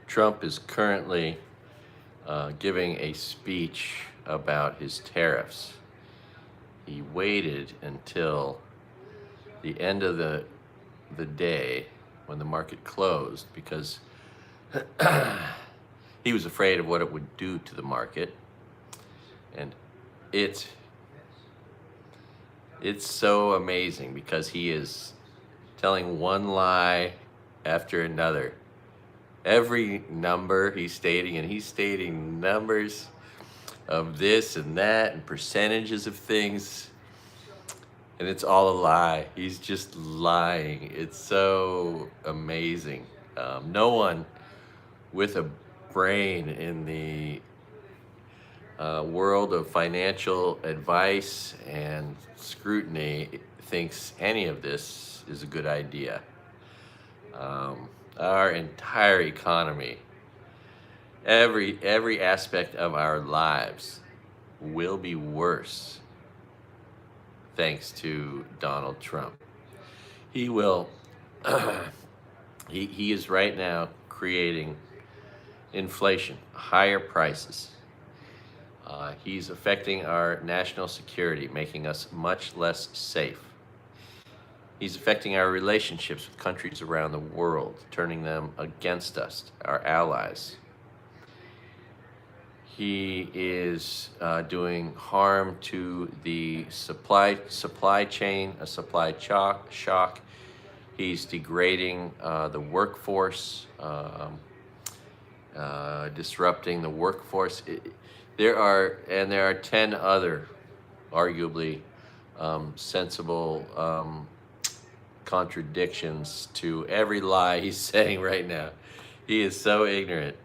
Trump is currently giving a speech about his tariffs. He waited until the end of the day when the market closed because he was afraid of what it would do to the market. And it's so amazing because he is telling one lie after another. Every number he's stating, and he's stating numbers of this and that and percentages of things, and it's all a lie. He's just lying. It's so amazing. No one with a brain in the world of financial advice and scrutiny thinks any of this is a good idea. Our entire economy, every aspect of our lives will be worse thanks to Donald Trump. He will, he is right now creating inflation, higher prices. He's affecting our national security, making us much less safe. He's affecting our relationships with countries around the world, turning them against us, our allies. He is doing harm to the supply chain, a supply shock. He's degrading the workforce, disrupting the workforce. There are 10 other, arguably sensible contradictions to every lie he's saying right now. He is so ignorant.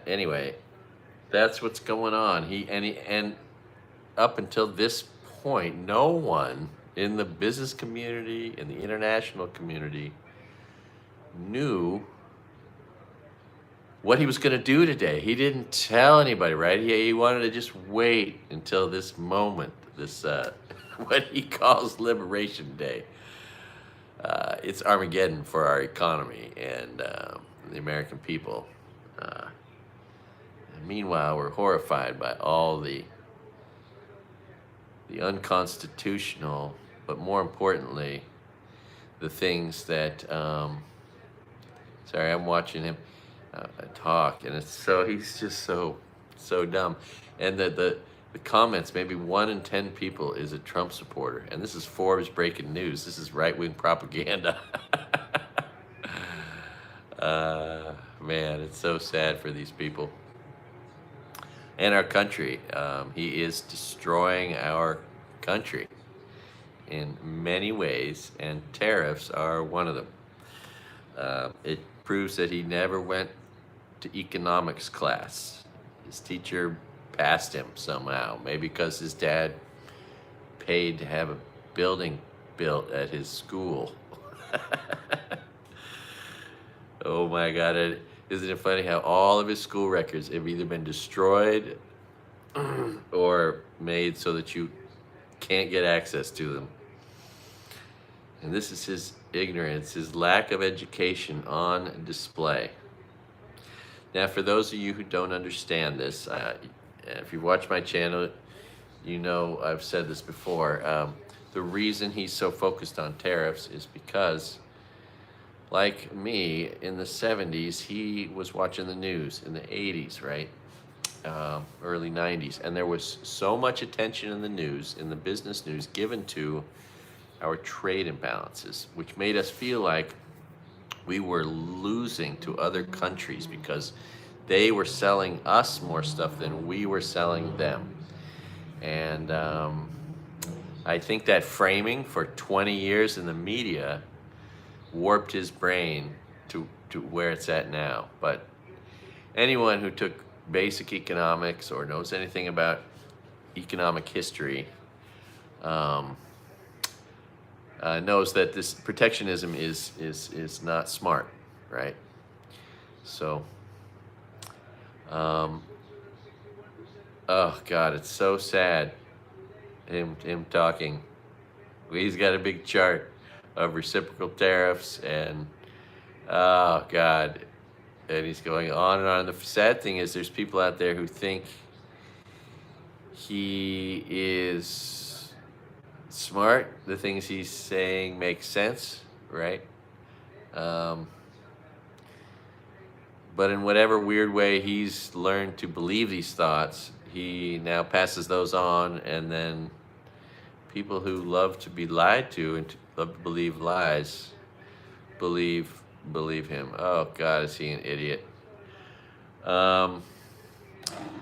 Anyway, that's what's going on. And up until this point, no one in the business community, in the international community, knew what he was going to do today. He didn't tell anybody, right? He wanted to just wait until this moment, this what he calls Liberation Day. It's Armageddon for our economy and the American people. And meanwhile, we're horrified by all the unconstitutional, but more importantly, the things that. Sorry, I'm watching him talk, and he's just so dumb. And the comments, maybe 1 in 10 people is a Trump supporter, and this is Forbes breaking news. This is right-wing propaganda. Man, it's so sad for these people and our country. He is destroying our country in many ways, and tariffs are one of them. It proves that he never went to economics class. His teacher passed him somehow, maybe because his dad paid to have a building built at his school. Oh my God, isn't it funny how all of his school records have either been destroyed or made so that you can't get access to them. And this is his ignorance, his lack of education on display. Now, for those of you who don't understand this, if you watch my channel, you know I've said this before. The reason he's so focused on tariffs is because, like me, in the 70s, he was watching the news in the 80s, right? Early 90s. And there was so much attention in the news, in the business news, given to our trade imbalances, which made us feel like we were losing to other countries because they were selling us more stuff than we were selling them. And I think that framing for 20 years in the media warped his brain to where it's at now. But anyone who took basic economics or knows anything about economic history knows that this protectionism is not smart, right? So, oh God, it's so sad. Him talking. He's got a big chart of reciprocal tariffs and Oh God. And he's going on and on. The sad thing is there's people out there who think he is smart. The things he's saying make sense, right? Um, but in whatever weird way he's learned to believe these thoughts, he now passes those on, and then people who love to be lied to and love to believe lies believe him. Oh God, is he an idiot? Um,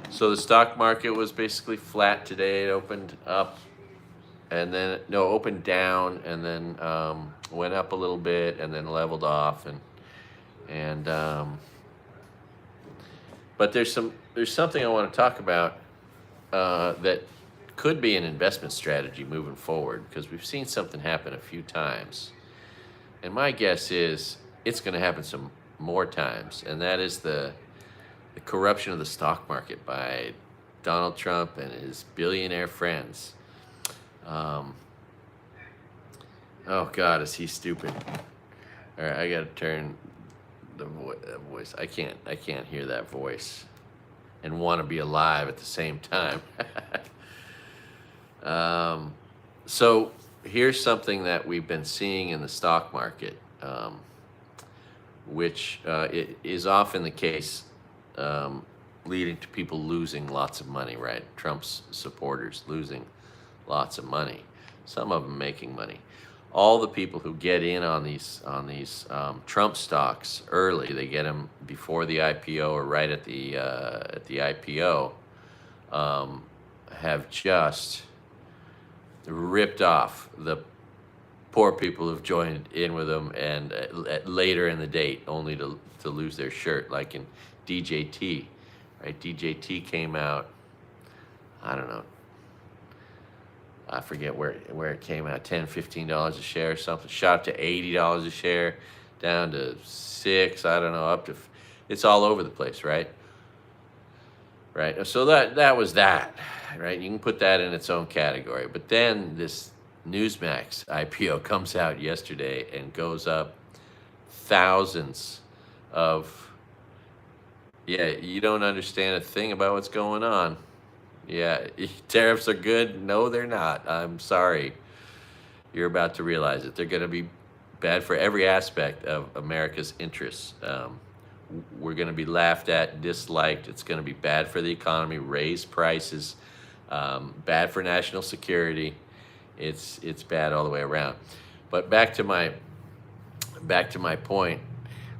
so the stock market was basically flat today. It opened up, and then no, opened down, and then went up a little bit, and then leveled off, and but there's something I want to talk about that could be an investment strategy moving forward, because we've seen something happen a few times, and my guess is it's going to happen some more times, and that is the corruption of the stock market by Donald Trump and his billionaire friends. Oh God, is he stupid? All right, I gotta turn the voice. I can't hear that voice and want to be alive at the same time. So here's something that we've been seeing in the stock market, which it is often the case, leading to people losing lots of money, right? Trump's supporters losing lots of money, some of them making money. All the people who get in on these Trump stocks early, they get them before the IPO or right at the IPO, have just ripped off the poor people who've joined in with them, and later in the date, only to lose their shirt, like in DJT, right? DJT came out, I don't know, I forget where it came out, $10, $15 a share or something, shot up to $80 a share, down to $6, I don't know, up to, it's all over the place, right? Right, so that was that, right? You can put that in its own category. But then this Newsmax IPO comes out yesterday and goes up thousands of, yeah, you don't understand a thing about what's going on. Yeah, tariffs are good. No, they're not. I'm sorry. You're about to realize it. They're going to be bad for every aspect of America's interests. We're going to be laughed at, disliked. It's going to be bad for the economy, raise prices, bad for national security. It's bad all the way around. But back to my point.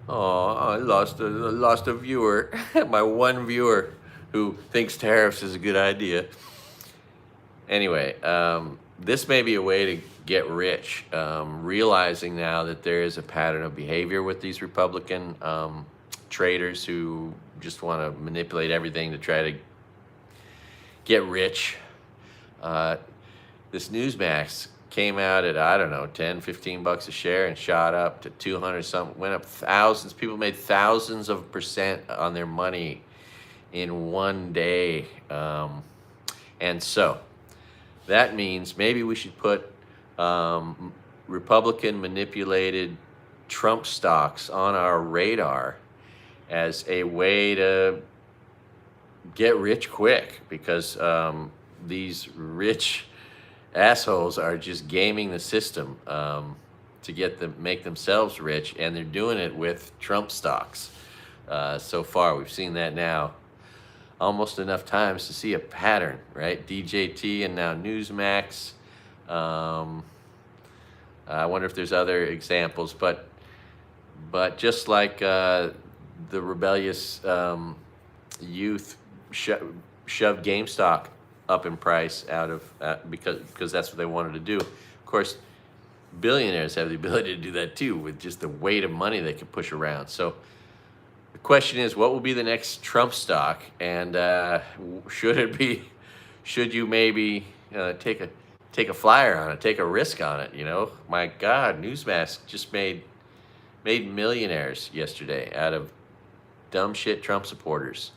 Oh, I lost a viewer. My one viewer who thinks tariffs is a good idea. Anyway, this may be a way to get rich, realizing now that there is a pattern of behavior with these Republican traders who just want to manipulate everything to try to get rich. This Newsmax came out at, I don't know, 10, 15 bucks a share and shot up to 200 something, went up thousands. People made thousands of % on their money in one day. And so that means maybe we should put Republican manipulated Trump stocks on our radar as a way to get rich quick, because these rich assholes are just gaming the system to make themselves rich, and they're doing it with Trump stocks. So far, we've seen that now almost enough times to see a pattern, right? DJT and now Newsmax. I wonder if there's other examples, but just like the rebellious youth shoved GameStop up in price out of because that's what they wanted to do. Of course, billionaires have the ability to do that too, with just the weight of money they can push around. So the question is, what will be the next Trump stock, and should you maybe take a flyer on it, take a risk on it? You know, my God, Newsmax just made millionaires yesterday out of dumb shit Trump supporters.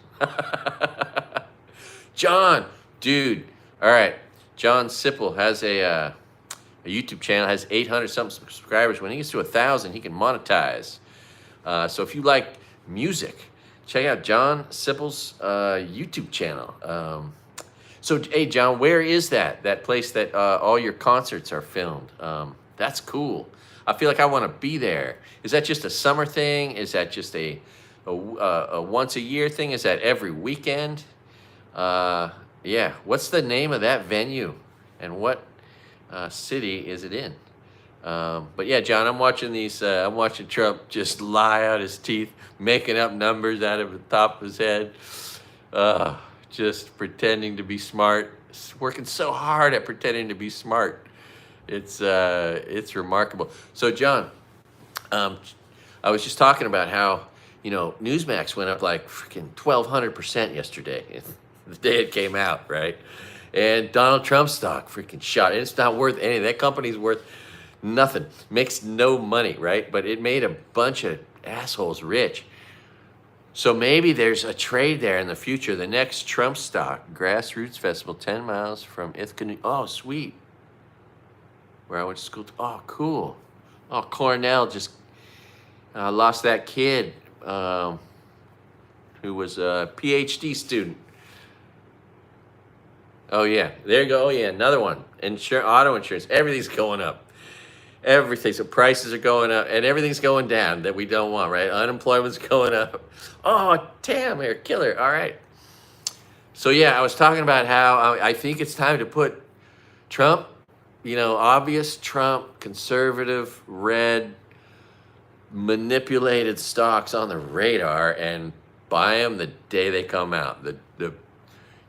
John, dude, all right. John Sipple has a YouTube channel, has 800 something subscribers. When he gets to 1,000, he can monetize. So if you like music, check out John Sipple's YouTube channel. So, hey, John, where is that place that all your concerts are filmed? That's cool. I feel like I want to be there. Is that just a summer thing? Is that just a once a year thing? Is that every weekend? Yeah. What's the name of that venue, and what city is it in? But yeah, John, I'm watching these. I'm watching Trump just lie out his teeth, making up numbers out of the top of his head, just pretending to be smart. Working so hard at pretending to be smart. It's remarkable. So, John, I was just talking about how Newsmax went up like freaking 1,200% yesterday, the day it came out, right? And Donald Trump's stock freaking shot. And it's not worth anything. That company's worth nothing, makes no money, right? But it made a bunch of assholes rich. So maybe there's a trade there in the future. The next Trump stock, Grassroots Festival, 10 miles from Ithaca. Oh, sweet. Where I went to school. Oh, cool. Oh, Cornell just lost that kid who was a PhD student. Oh, yeah. There you go. Oh, yeah, another one. Auto insurance. Everything's going up. Everything. So prices are going up, and everything's going down that we don't want, right? Unemployment's going up. Oh, damn, here, killer. All right. So, yeah, I was talking about how I think it's time to put Trump, obvious Trump, conservative, red, manipulated stocks on the radar and buy them the day they come out. The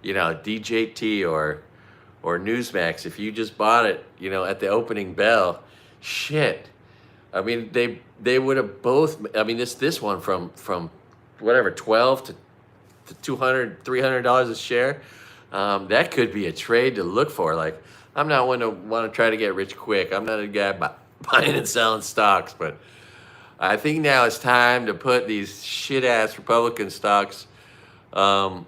DJT or Newsmax, if you just bought it, at the opening bell, shit. I mean, they would have both. I mean, this one from whatever, $12 to $200, $300 a share. That could be a trade to look for. Like, I'm not one to want to try to get rich quick. I'm not a guy buying and selling stocks, but I think now it's time to put these shit ass Republican stocks. Oh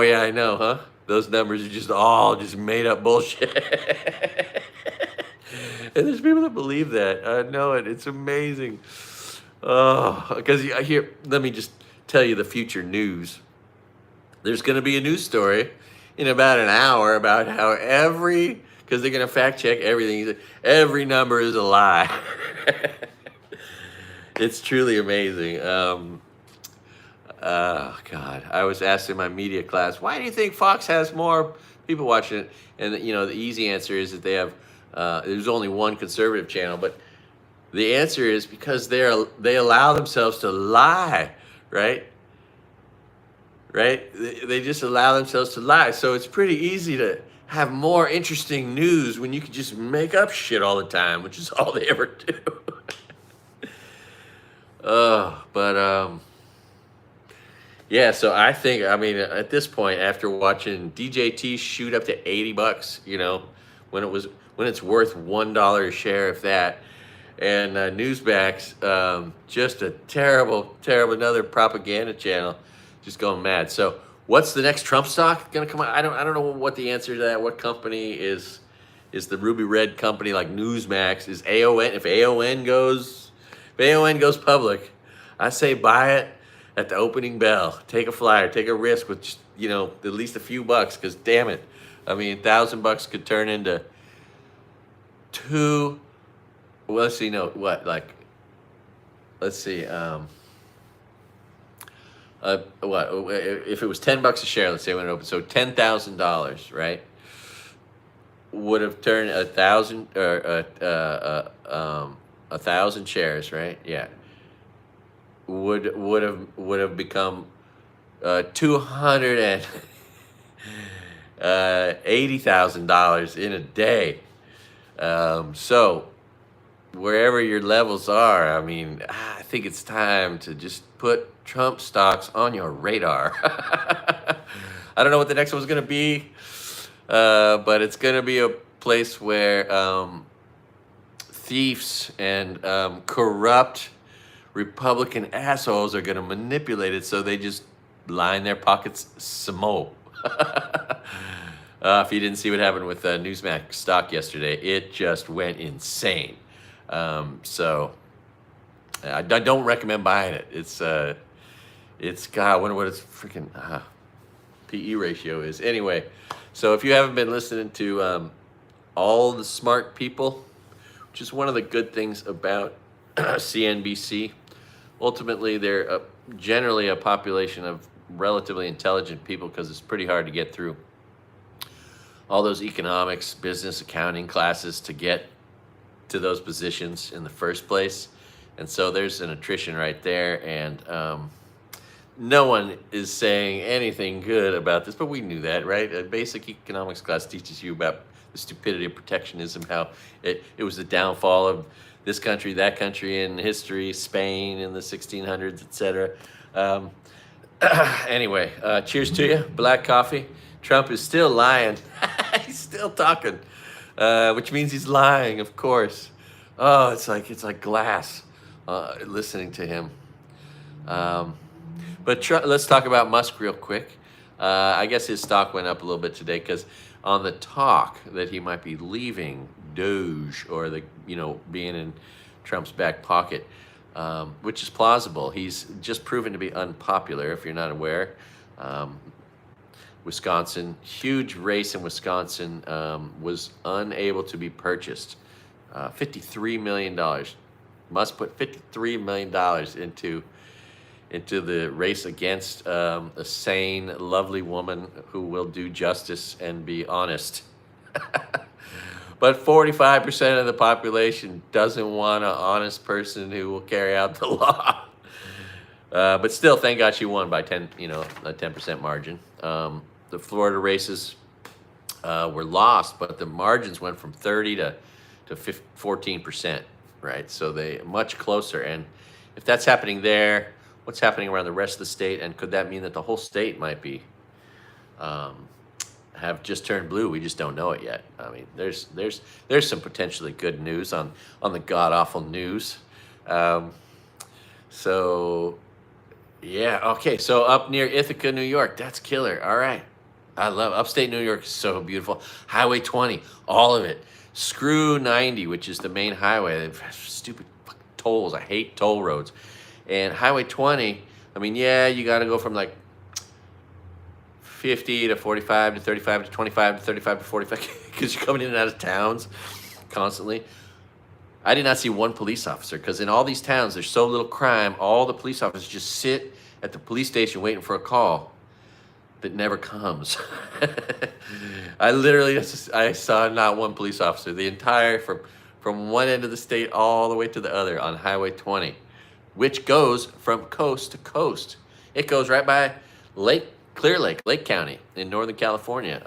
yeah, I know, huh? Those numbers are just all made up bullshit. And there's people that believe that. I know it. It's amazing. Oh, because let me just tell you the future news. There's going to be a news story in about an hour about how because they're going to fact check everything. Every number is a lie. It's truly amazing. Oh, God. I was asked in my media class, why do you think Fox has more people watching it? And, the easy answer is that they have, there's only one conservative channel. But the answer is because they allow themselves to lie, right? Right? They just allow themselves to lie. So it's pretty easy to have more interesting news when you can just make up shit all the time, which is all they ever do. Yeah, so I think, at this point, after watching DJT shoot up to $80, when it's worth $1 a share, if that, and Newsmax, just a terrible, another propaganda channel, just going mad. So what's the next Trump stock gonna come out? I don't know what the answer to that. What company is the ruby red company like Newsmax? Is AON? If AON goes public, I say buy it at the opening bell. Take a flyer, take a risk with just, at least a few bucks, because damn it, $1,000 could turn into two. Well, let's see, let's see, what if it was $10 a share? Let's say when it opened, so $10,000, right? Would have turned 1,000 or 1,000 shares, right? Yeah. Would have become $280,000 in a day. So wherever your levels are, I think it's time to just put Trump stocks on your radar. I don't know what the next one's going to be, but it's going to be a place where thieves and corrupt Republican assholes are going to manipulate it so they just line their pockets some more. If you didn't see what happened with Newsmax stock yesterday, it just went insane. So I don't recommend buying it. It's God, I wonder what its freaking PE ratio is. Anyway, so if you haven't been listening to All the Smart People, which is one of the good things about CNBC, ultimately they're generally a population of relatively intelligent people because it's pretty hard to get through all those economics, business, accounting classes to get to those positions in the first place. And so there's an attrition right there, and no one is saying anything good about this, but we knew that, right? A basic economics class teaches you about the stupidity of protectionism, how it was the downfall of this country, that country in history, Spain in the 1600s, etc. Anyway, cheers to you. Black coffee. Trump is still lying. He's still talking, which means he's lying, of course. Oh, it's like glass listening to him. But let's talk about Musk real quick. I guess his stock went up a little bit today because on the talk that he might be leaving Doge, or being in Trump's back pocket, which is plausible. He's just proven to be unpopular, if you're not aware. Wisconsin, huge race in Wisconsin, was unable to be purchased. $53 million. Musk put $53 million into the race against a sane, lovely woman who will do justice and be honest. But 45% of the population doesn't want an honest person who will carry out the law. But still, thank God she won by a 10% margin. The Florida races were lost, but the margins went from 30 to 14%, right? So they much closer. And if that's happening there, what's happening around the rest of the state? And could that mean that the whole state might be have just turned blue? We just don't know it yet. I mean, there's some potentially good news on the god awful news. So yeah, okay. So up near Ithaca, New York, that's killer. All right, I love upstate New York. Is so beautiful. Highway 20, all of it. Screw 90, which is the main highway. Stupid tolls. I hate toll roads. And Highway 20, I mean, yeah, you got to go from like 50 to 45 to 35 to 25 to 35 to 45 because you're coming in and out of towns constantly. I did not see one police officer because in all these towns, there's so little crime. All the police officers just sit at the police station waiting for a call that never comes. I saw not one police officer. The entire, from one end of the state all the way to the other on Highway 20. Which goes from coast to coast. It goes right by Clear Lake County in Northern California,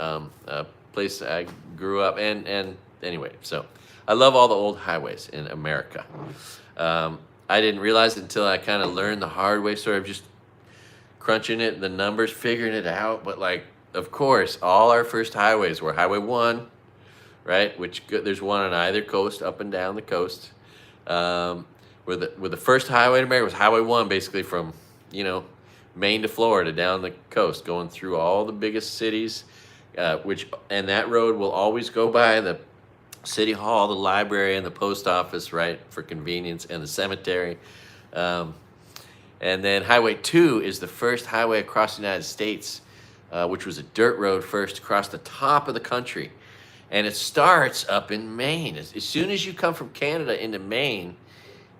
a place I grew up in. And anyway, so I love all the old highways in America. I didn't realize it until I kind of learned the hard way, sort of just crunching it, the numbers, figuring it out. But of course, all our first highways were Highway 1, right? Which there's one on either coast, up and down the coast. Where the first highway in America was Highway 1, basically from, Maine to Florida, down the coast, going through all the biggest cities, and that road will always go by the city hall, the library, and the post office, right, for convenience, and the cemetery. And then Highway 2 is the first highway across the United States, which was a dirt road first across the top of the country. And it starts up in Maine. As soon as you come from Canada into Maine,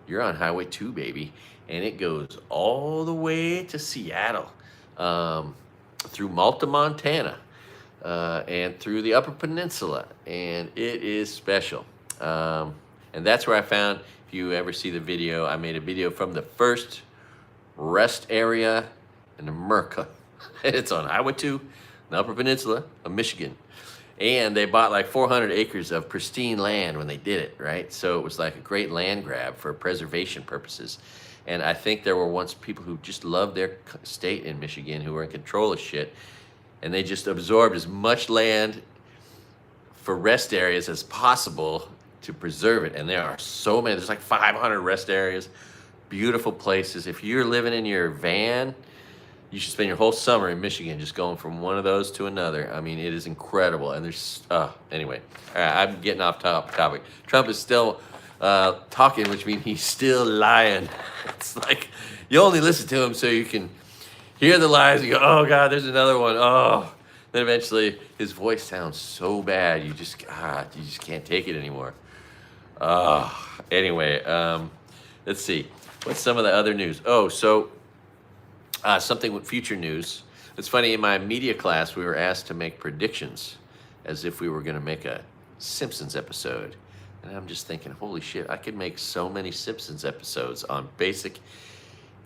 you're on Highway 2, baby, and it goes all the way to Seattle, through Malta, Montana, and through the Upper Peninsula, and it is special. And that's where I found, if you ever see the video, I made a video from the first rest area in America. It's on Highway 2, the Upper Peninsula of Michigan. And they bought like 400 acres of pristine land when they did it, right? So it was like a great land grab for preservation purposes. And I think there were once people who just loved their state in Michigan who were in control of shit. And they just absorbed as much land for rest areas as possible to preserve it. And there are so many. There's like 500 rest areas, beautiful places. If you're living in your van, you should spend your whole summer in Michigan just going from one of those to another. I mean, it is incredible. And there's, anyway, I'm getting off topic. Trump is still talking, which means he's still lying. It's like you only listen to him so you can hear the lies. You go, oh God, there's another one. Oh, then eventually his voice sounds so bad you just can't take it anymore. Anyway, let's see. What's some of the other news? Oh, so something with future news. It's funny, in my media class, we were asked to make predictions as if we were going to make a Simpsons episode. And I'm just thinking, holy shit, I could make so many Simpsons episodes on basic,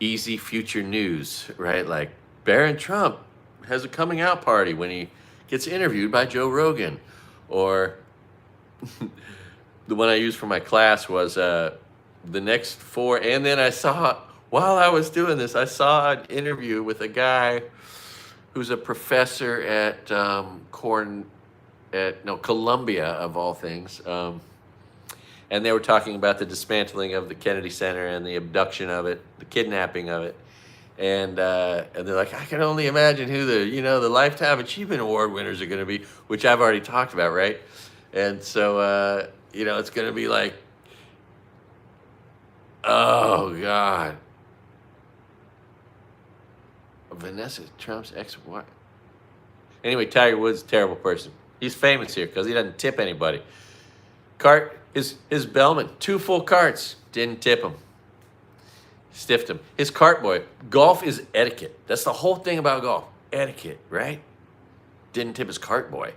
easy future news, right? Like Barron Trump has a coming out party when he gets interviewed by Joe Rogan. Or the one I used for my class was the next 4. And then I saw, while I was doing this, I saw an interview with a guy who's a professor at Columbia, of all things. And they were talking about the dismantling of the Kennedy Center and the abduction of it, the kidnapping of it. And they're like, I can only imagine who the Lifetime Achievement Award winners are going to be, which I've already talked about, right? And so, it's going to be like, oh, God. Vanessa Trump's ex-wife. Anyway, Tiger Woods, terrible person. He's famous here because he doesn't tip anybody. His bellman, 2 full carts, didn't tip him. Stiffed him. His cart boy, golf is etiquette. That's the whole thing about golf. Etiquette, right? Didn't tip his cart boy.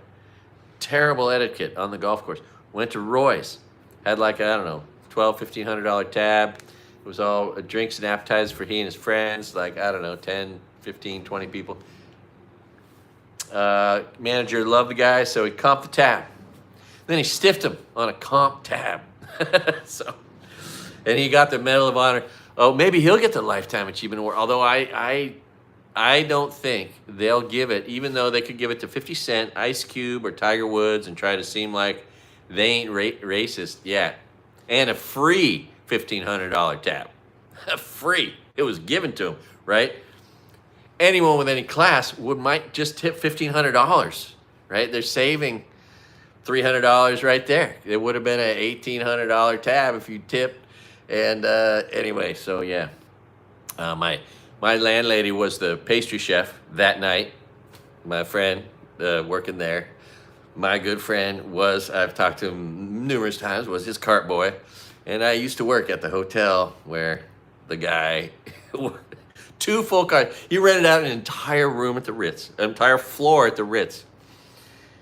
Terrible etiquette on the golf course. Went to Roy's. Had like, I don't know, $1,200, $1,500 tab. It was all drinks and appetizers for he and his friends. Like, I don't know, 10, 15, 20 people. Manager loved the guy, so he comped the tab. Then he stiffed him on a comp tab. And he got the Medal of Honor. Oh, maybe he'll get the Lifetime Achievement Award. Although I don't think they'll give it, even though they could give it to 50 Cent, Ice Cube, or Tiger Woods and try to seem like they ain't racist yet. And a free $1,500 tab. Free. It was given to him, right? Anyone with any class might just tip $1,500, right? They're saving $300 right there. It would have been an $1,800 tab if you tipped. And anyway, so yeah, my landlady was the pastry chef that night. My friend working there, my good friend was, I've talked to him numerous times, was his cart boy. And I used to work at the hotel where the guy, 2 full carts, he rented out an entire room at the Ritz, an entire floor at the Ritz.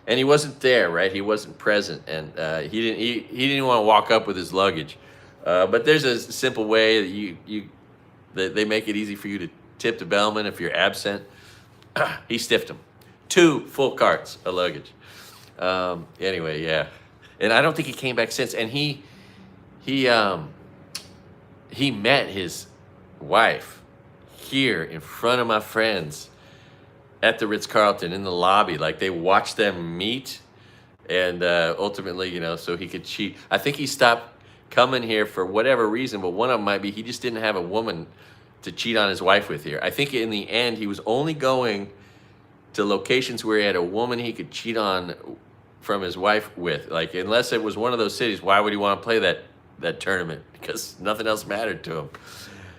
And he wasn't there, right? He wasn't present, and he didn't want to walk up with his luggage. But there's a simple way that they make it easy for you to tip the bellman if you're absent. He stiffed him. 2 full carts of luggage. Anyway, yeah. And I don't think he came back since. And he met his wife here in front of my friends at the Ritz-Carlton in the lobby. Like, they watched them meet, and ultimately, so he could cheat. I think he stopped coming here for whatever reason, but one of them might be he just didn't have a woman to cheat on his wife with here. I think in the end, he was only going to locations where he had a woman he could cheat on from his wife with. Like, unless it was one of those cities, why would he want to play that tournament? Because nothing else mattered to him.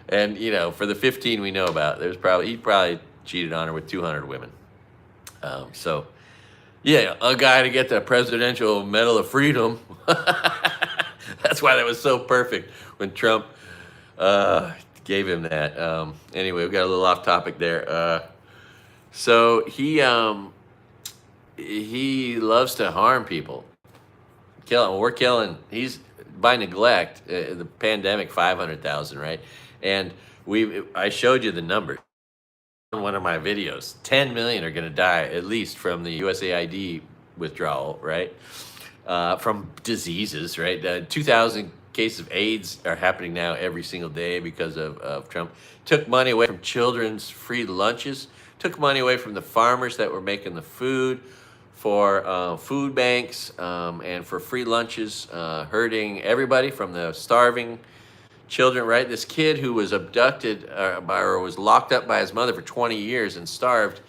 And, for the 15 we know about, he probably cheated on her with 200 women. So, yeah, a guy to get the Presidential Medal of Freedom. That's why that was so perfect when Trump gave him that. Anyway, we got a little off topic there. So he loves to harm people. We're killing. He's by neglect. The pandemic, 500,000, right? And I showed you the number in one of my videos. 10 million are going to die at least from the USAID withdrawal, right? From diseases, right? 2,000 cases of AIDS are happening now every single day because of Trump. Took money away from children's free lunches. Took money away from the farmers that were making the food for food banks and for free lunches, hurting everybody from the starving children, right? This kid who was abducted or was locked up by his mother for 20 years and starved.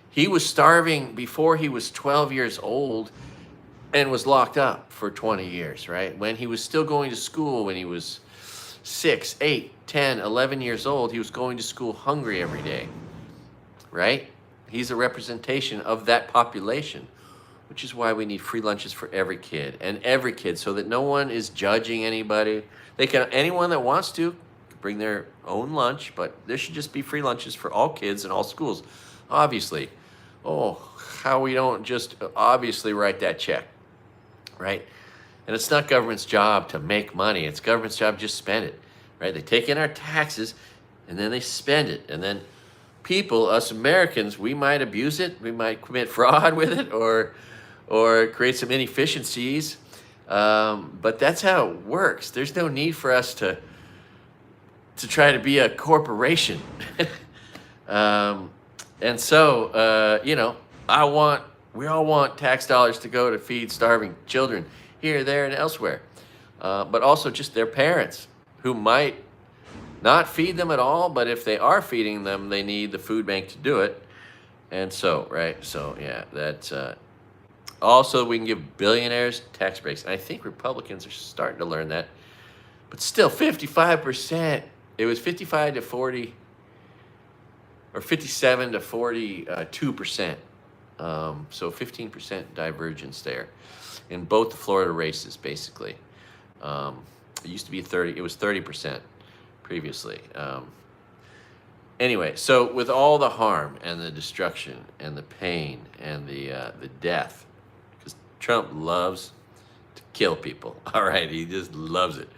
He was starving before he was 12 years old. and was locked up for 20 years, right? When he was still going to school, when he was 6, 8, 10, 11 years old, he was going to school hungry every day, right? He's a representation of that population, which is why we need free lunches for every kid, so that no one is judging anybody. Anyone that wants to bring their own lunch, but there should just be free lunches for all kids in all schools. Obviously, how we don't just obviously write that check, right? And it's not government's job to make money. It's government's job to just spend it, right? They take in our taxes and then they spend it. And then people, us Americans, we might abuse it. We might commit fraud with it or create some inefficiencies. But that's how it works. There's no need for us to try to be a corporation. And so, we all want tax dollars to go to feed starving children here, there, and elsewhere. But also just their parents who might not feed them at all, but if they are feeding them, they need the food bank to do it. And so, right, so yeah, that's also we can give billionaires tax breaks. And I think Republicans are starting to learn that. But still, 55%, it was 55 to 40, or 57 to 42%. So 15% divergence there in both the Florida races, basically. It used to be 30, it was 30% previously. Anyway, so with all the harm and the destruction and the pain and the death, because Trump loves to kill people. All right, he just loves it.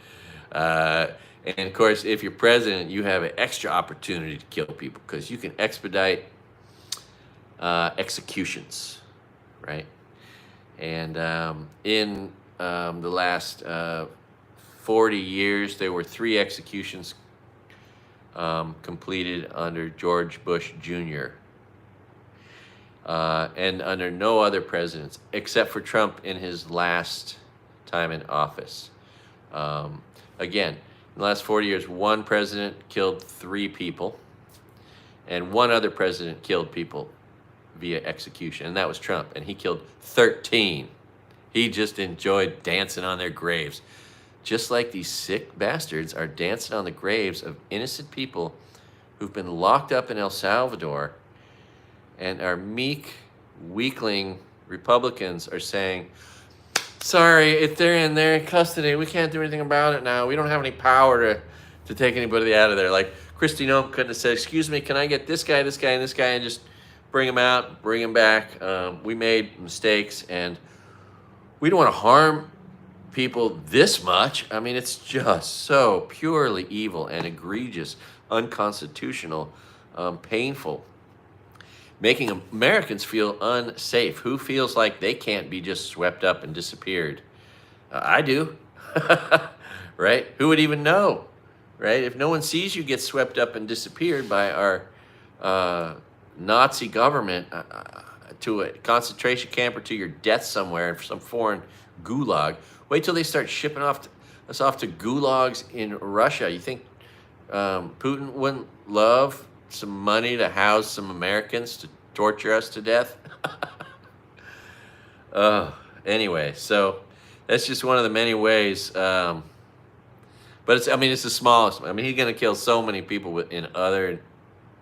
And of course, if you're president, you have an extra opportunity to kill people because you can expedite executions, right? And in the last 40 years, there were 3 executions completed under George Bush Jr. And under no other presidents, except for Trump in his last time in office. Again, in the last 40 years, one president killed 3 people, and one other president killed people via execution, and that was Trump, and he killed 13. He just enjoyed dancing on their graves. Just like these sick bastards are dancing on the graves of innocent people who've been locked up in El Salvador, and our meek, weakling Republicans are saying, sorry, if they're in custody, we can't do anything about it now. We don't have any power to take anybody out of there. Like Kristi Noem couldn't have said, excuse me, can I get this guy, and this guy, and just bring him out, bring him back. We made mistakes, and we don't want to harm people this much. I mean, it's just so purely evil and egregious, unconstitutional, painful, making Americans feel unsafe. Who feels like they can't be just swept up and disappeared? I do, right? Who would even know, right? If no one sees you get swept up and disappeared by our Nazi government to a concentration camp or to your death somewhere in some foreign gulag, wait till they start shipping us off to gulags in Russia. You think Putin wouldn't love some money to house some Americans to torture us to death? Anyway, so that's just one of the many ways. But it's the smallest. I mean, he's going to kill so many people in other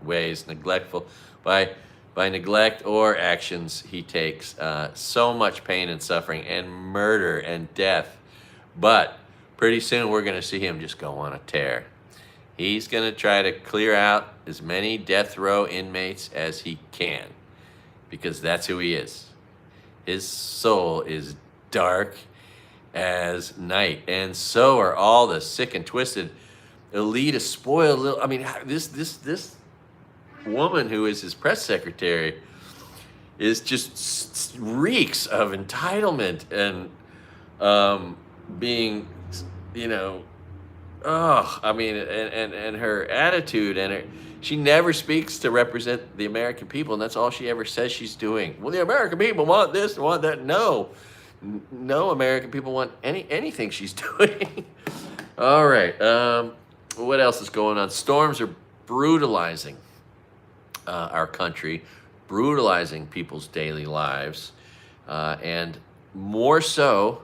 ways, neglectful, by neglect or actions he takes. So much pain and suffering and murder and death. But pretty soon we're going to see him just go on a tear. He's going to try to clear out as many death row inmates as he can, because that's who he is. His soul is dark as night, and so are all the sick and twisted, elitist, spoiled little. I mean, this woman who is his press secretary is just reeks of entitlement and being, and her attitude and she never speaks to represent the American people, and that's all she ever says she's doing. Well, the American people want this, want that. No American people want anything she's doing. All right. What else is going on? Storms are brutalizing our country, brutalizing people's daily lives, and more so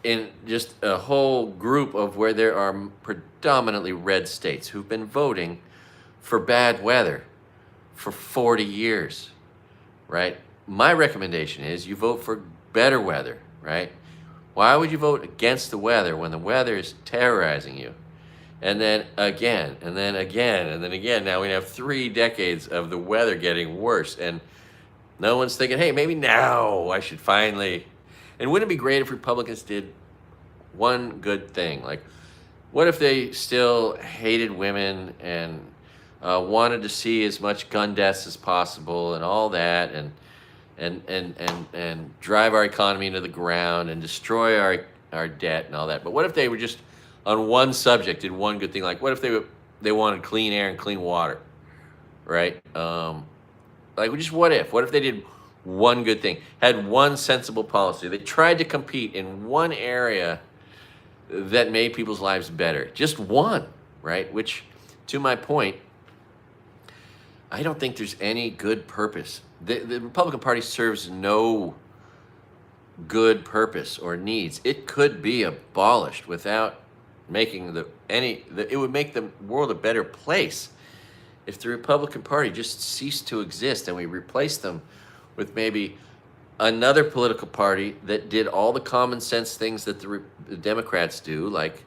in just a whole group of where there are predominantly red states who've been voting for bad weather for 40 years, right? My recommendation is you vote for better weather, right? Why would you vote against the weather when the weather is terrorizing you? And then again, and then again, and then again. Now we have 3 decades of the weather getting worse, and no one's thinking, hey, maybe now I should finally. And wouldn't it be great if Republicans did one good thing? Like, what if they still hated women and wanted to see as much gun deaths as possible and all that, and drive our economy into the ground and destroy our debt and all that? But what if they were just on one subject did one good thing? Like, what if they wanted clean air and clean water, right? Like, just what if they did one good thing, had one sensible policy? They tried to compete in one area that made people's lives better, just one, right? Which, to my point, I don't think there's any good purpose. The Republican Party serves no good purpose or needs. It could be abolished without making it would make the world a better place if the Republican Party just ceased to exist and we replaced them with maybe another political party that did all the common sense things that the Democrats do, like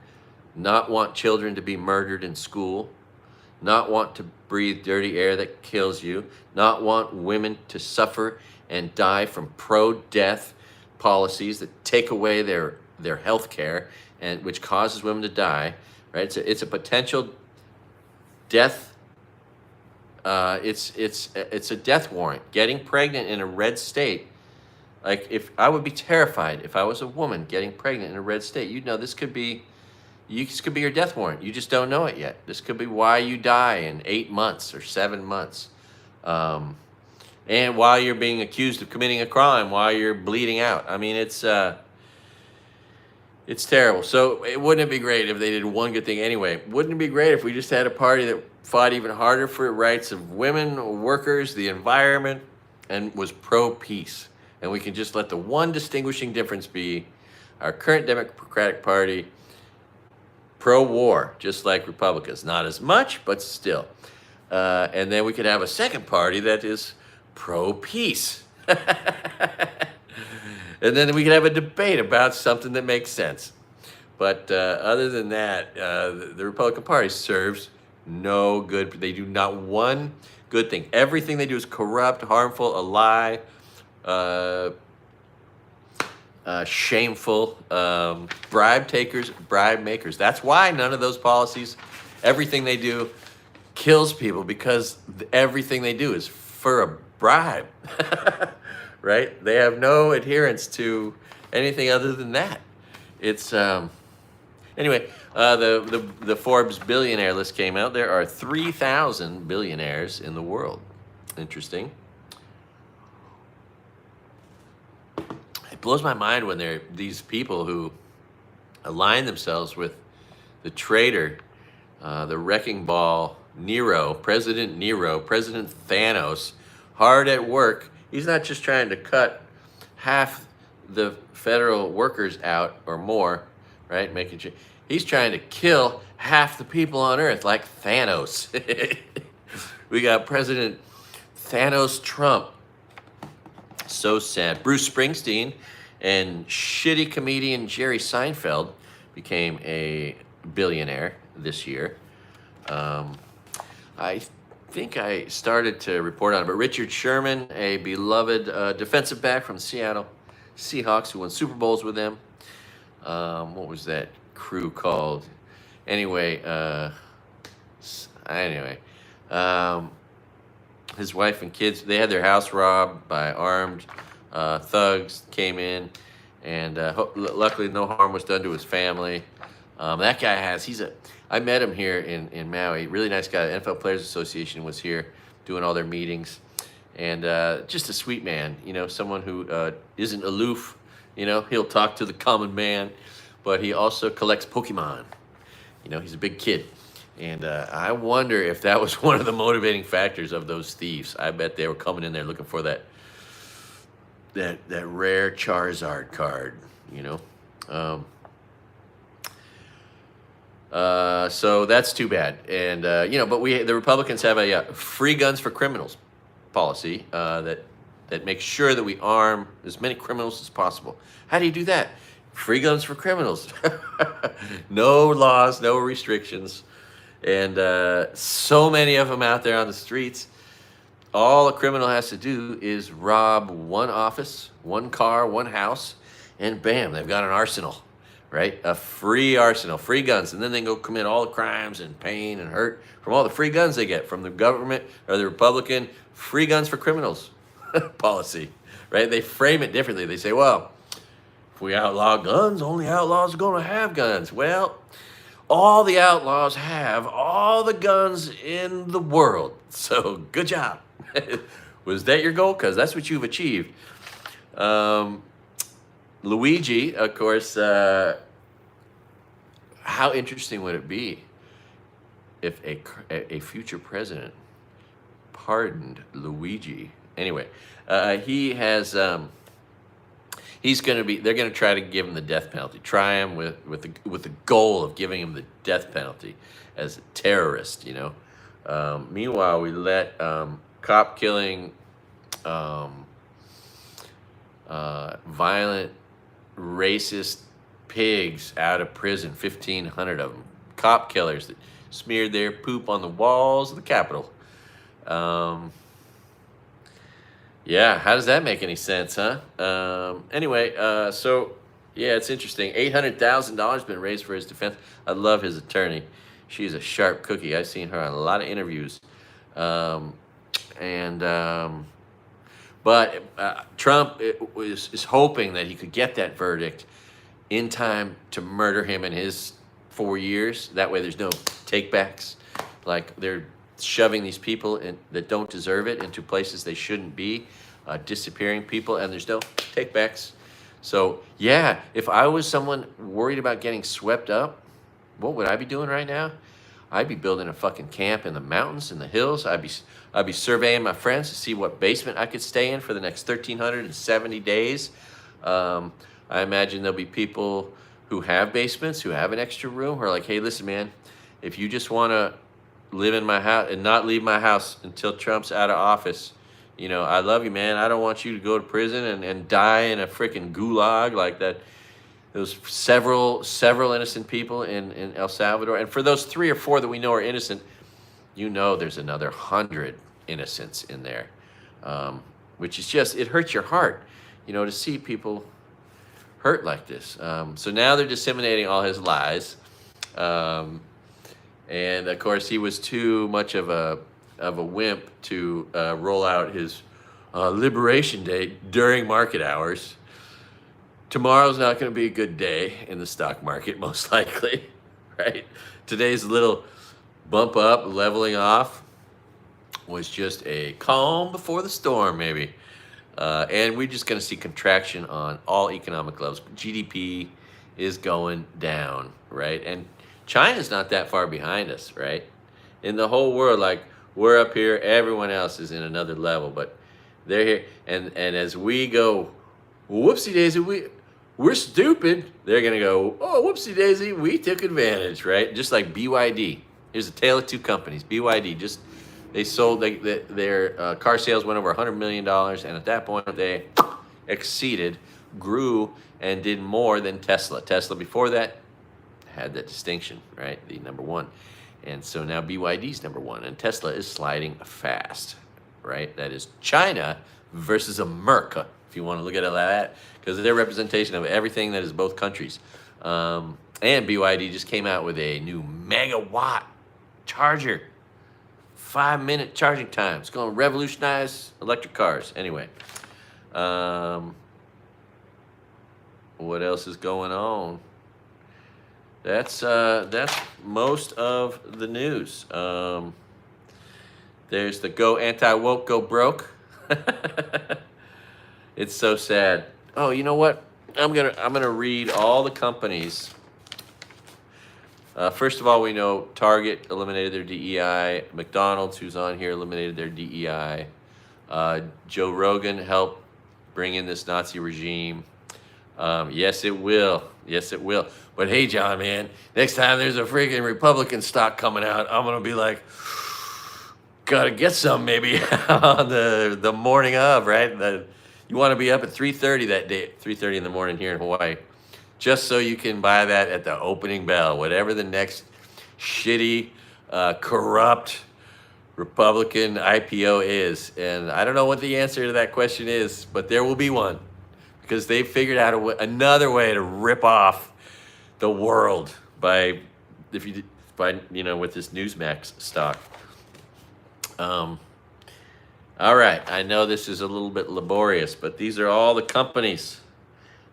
not want children to be murdered in school, not want to breathe dirty air that kills you, not want women to suffer and die from pro-death policies that take away their health care and which causes women to die, right? It's a potential death. It's a death warrant. Getting pregnant in a red state, like, if I would be terrified if I was a woman getting pregnant in a red state. You'd know this could be your death warrant. You just don't know it yet. This could be why you die in 8 months or 7 months, and while you're being accused of committing a crime, while you're bleeding out. I mean, it's terrible. So wouldn't it be great if they did one good thing anyway? Wouldn't it be great if we just had a party that fought even harder for the rights of women, workers, the environment, and was pro-peace? And we can just let the one distinguishing difference be our current Democratic Party, pro-war, just like Republicans. Not as much, but still. And then we could have a second party that is pro-peace. And then we could have a debate about something that makes sense. But other than that, the Republican Party serves no good. They do not one good thing. Everything they do is corrupt, harmful, a lie, shameful, bribe takers, bribe makers. That's why none of those policies, everything they do, kills people, because everything they do is for a bribe. Right? They have no adherence to anything other than that. It's anyway. The Forbes billionaire list came out. There are 3,000 billionaires in the world. Interesting. It blows my mind when there are these people who align themselves with the traitor, the wrecking ball, President Thanos, hard at work. He's not just trying to cut half the federal workers out or more, right? He's trying to kill half the people on Earth, like Thanos. We got President Thanos Trump. So sad. Bruce Springsteen and shitty comedian Jerry Seinfeld became a billionaire this year. I think I started to report on it, but Richard Sherman, a beloved defensive back from the Seattle Seahawks, who won Super Bowls with them. What was that crew called? Anyway, his wife and kids, they had their house robbed by armed thugs, came in, and luckily no harm was done to his family. That guy I met him here in Maui, really nice guy. The NFL Players Association was here doing all their meetings, and just a sweet man, someone who isn't aloof, he'll talk to the common man, but he also collects Pokemon. He's a big kid. And I wonder if that was one of the motivating factors of those thieves. I bet they were coming in there looking for that that rare Charizard card, you know. So that's too bad. And you know, but the Republicans have a free guns for criminals policy that makes sure that we arm as many criminals as possible. How do you do that? Free guns for criminals. No laws, no restrictions, and so many of them out there on the streets. All a criminal has to do is rob one office, one car, one house, and bam, they've got an arsenal, right? A free arsenal, free guns. And then they go commit all the crimes and pain and hurt from all the free guns they get from the government or the Republican free guns for criminals policy, right? They frame it differently. They say, well, if we outlaw guns, only outlaws are going to have guns. Well, all the outlaws have all the guns in the world. So good job. Was that your goal? Because that's what you've achieved. Luigi, of course, how interesting would it be if a future president pardoned Luigi? Anyway, he has, he's going to be, they're going to try to give him the death penalty, try him with the goal of giving him the death penalty as a terrorist, you know. Meanwhile, we let cop killing, violent, racist pigs out of prison, 1,500 of them. Cop killers that smeared their poop on the walls of the Capitol. Yeah, how does that make any sense, huh? Anyway, so, yeah, it's interesting. $800,000 been raised for his defense. I love his attorney. She's a sharp cookie. I've seen her on a lot of interviews. But Trump is hoping that he could get that verdict in time to murder him in his 4 years. That way there's no takebacks. Like they're shoving these people that don't deserve it into places they shouldn't be, disappearing people, and there's no takebacks. So, yeah, if I was someone worried about getting swept up, what would I be doing right now? I'd be building a fucking camp in the mountains, in the hills. I'd be surveying my friends to see what basement I could stay in for the next 1,370 days. I imagine there'll be people who have basements, who have an extra room, who are like, hey, listen, man, if you just want to live in my house and not leave my house until Trump's out of office, you know, I love you, man. I don't want you to go to prison and die in a freaking gulag like that. There's several innocent people in El Salvador. And for those 3 or 4 that we know are innocent, you know there's another 100 innocents in there, which is just, it hurts your heart, you know, to see people hurt like this. So now they're disseminating all his lies. And, of course, he was too much of a wimp to roll out his Liberation Day during market hours. Tomorrow's not going to be a good day in the stock market, most likely, right? Today's little bump up, leveling off, was just a calm before the storm, maybe. And we're just going to see contraction on all economic levels. GDP is going down, right? And China's not that far behind us, right? In the whole world, like, we're up here, everyone else is in another level, but they're here. And as we go, whoopsie daisy, we're stupid, they're gonna go, oh, whoopsie daisy, we took advantage, right? Just like BYD. Here's a tale of two companies. BYD, they sold, their car sales went over $100 million, and at that point they grew, and did more than Tesla. Tesla before that had that distinction, right? The number one. And so now BYD's number one, and Tesla is sliding fast, right? That is China versus America, if you want to look at it like that, because they're representation of everything that is both countries. And BYD just came out with a new megawatt charger, 5-minute charging time. It's going to revolutionize electric cars. Anyway, what else is going on? That's most of the news. There's the go anti-woke, go broke. It's so sad. Oh, you know what? I'm gonna read all the companies. First of all, we know Target eliminated their DEI. McDonald's, who's on here, eliminated their DEI. Joe Rogan helped bring in this Nazi regime. Yes, it will. Yes, it will. But hey, John, man, next time there's a freaking Republican stock coming out, I'm gonna be like, gotta get some maybe on the morning of, right? You want to be up at 3:30 that day, 3:30 in the morning here in Hawaii, just so you can buy that at the opening bell, whatever the next shitty, corrupt Republican IPO is. And I don't know what the answer to that question is, but there will be one, because they figured out another way to rip off the world by with this Newsmax stock. All right, I know this is a little bit laborious, but these are all the companies.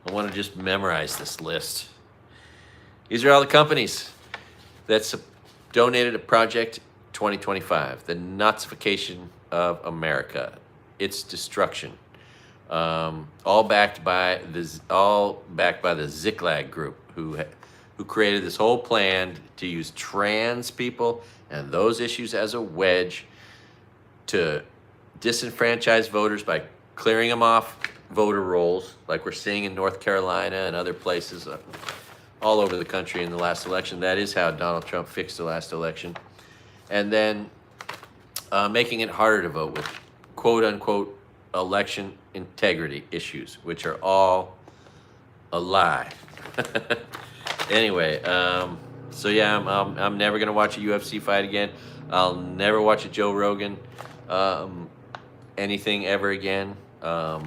I want to just memorize this list. These are all the companies that's donated to Project 2025, the Nazification of America, its destruction. All backed by the Ziklag group, who created this whole plan to use trans people and those issues as a wedge to disenfranchise voters by clearing them off voter rolls, like we're seeing in North Carolina and other places all over the country in the last election. That is how Donald Trump fixed the last election. And then making it harder to vote with quote-unquote election integrity issues, which are all a lie. Anyway, so yeah, I'm never gonna watch a UFC fight again. I'll never watch a Joe Rogan anything ever again. I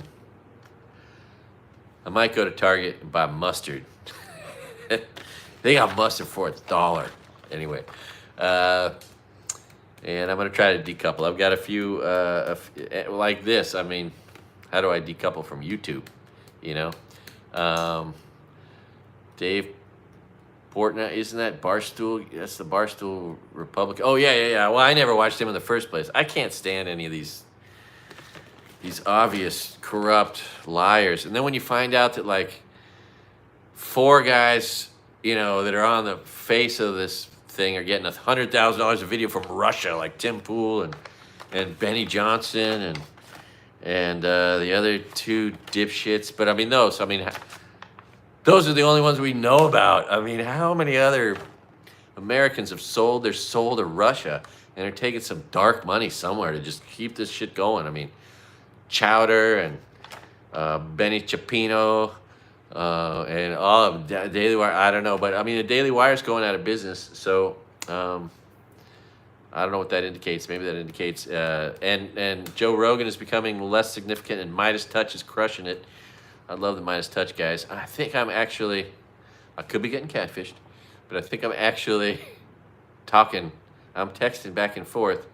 might go to Target and buy mustard. They got mustard for $1. Anyway, and I'm gonna try to decouple. I've got a few like this. I mean, how do I decouple from YouTube? You know, Dave Portnoy, isn't that Barstool? That's the Barstool Republican. Oh yeah. Well, I never watched him in the first place. I can't stand any of these obvious corrupt liars. And then when you find out that like 4 guys, that are on the face of this thing are getting $100,000 a video from Russia, like Tim Pool and Benny Johnson and the other 2 dipshits. But I mean those are the only ones we know about. I mean, how many other Americans have sold their soul to Russia and are taking some dark money somewhere to just keep this shit going? I mean, Chowder and Benny Chapino and all of Daily Wire. I don't know, but I mean, the Daily Wire's going out of business, so I don't know what that indicates. Maybe that indicates and Joe Rogan is becoming less significant, and Midas Touch is crushing it. I love the Midas Touch guys. I think I could be getting catfished, but I think I'm actually I'm texting back and forth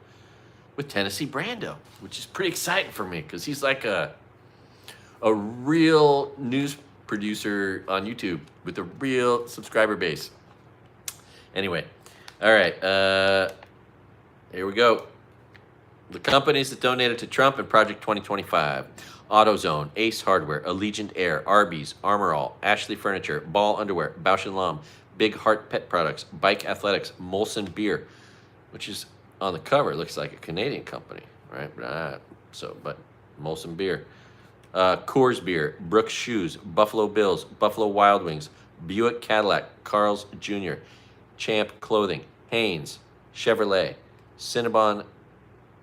with Tennessee Brando, which is pretty exciting for me, because he's like a real news producer on YouTube with a real subscriber base. Anyway, all right, here we go. The companies that donated to Trump and Project 2025. AutoZone, Ace Hardware, Allegiant Air, Arby's, Armor All, Ashley Furniture, Ball Underwear, Bausch & Lomb, Big Heart Pet Products, Bike Athletics, Molson Beer, which is on the cover, it looks like a Canadian company, right? But Molson Beer, Coors Beer, Brooks Shoes, Buffalo Bills, Buffalo Wild Wings, Buick Cadillac, Carl's Jr., Champ Clothing, Hanes, Chevrolet, Cinnabon,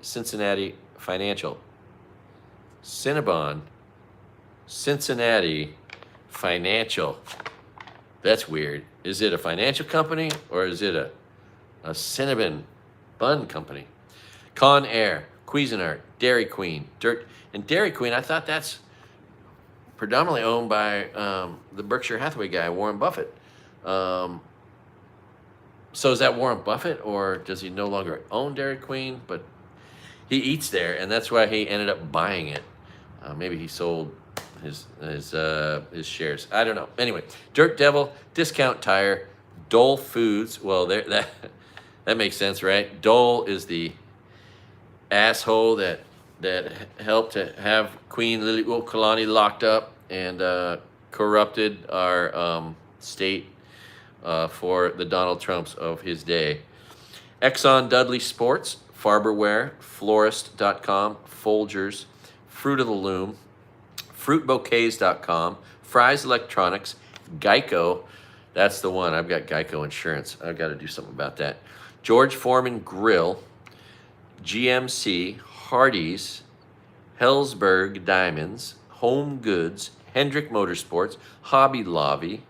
Cincinnati Financial, Cincinnati Financial. That's weird. Is it a financial company or is it a cinnamon bun company? Con Air, Cuisinart, Dairy Queen, and Dairy Queen, I thought that's predominantly owned by the Berkshire Hathaway guy, Warren Buffett. So is that Warren Buffett, or does he no longer own Dairy Queen? But he eats there, and that's why he ended up buying it. Maybe he sold his shares. I don't know. Anyway, Dirt Devil, Discount Tire, Dole Foods. Well, that makes sense, right? Dole is the asshole that helped to have Queen Liliuokalani locked up and corrupted our state for the Donald Trumps of his day. Exxon Dudley Sports, Farberware, Florist.com, Folgers, Fruit of the Loom, fruitbouquets.com, Fry's Electronics, Geico, that's the one. I've got Geico insurance. I've got to do something about that. George Foreman Grill, GMC, Hardee's, Hellsberg Diamonds, Home Goods, Hendrick Motorsports, Hobby Lobby,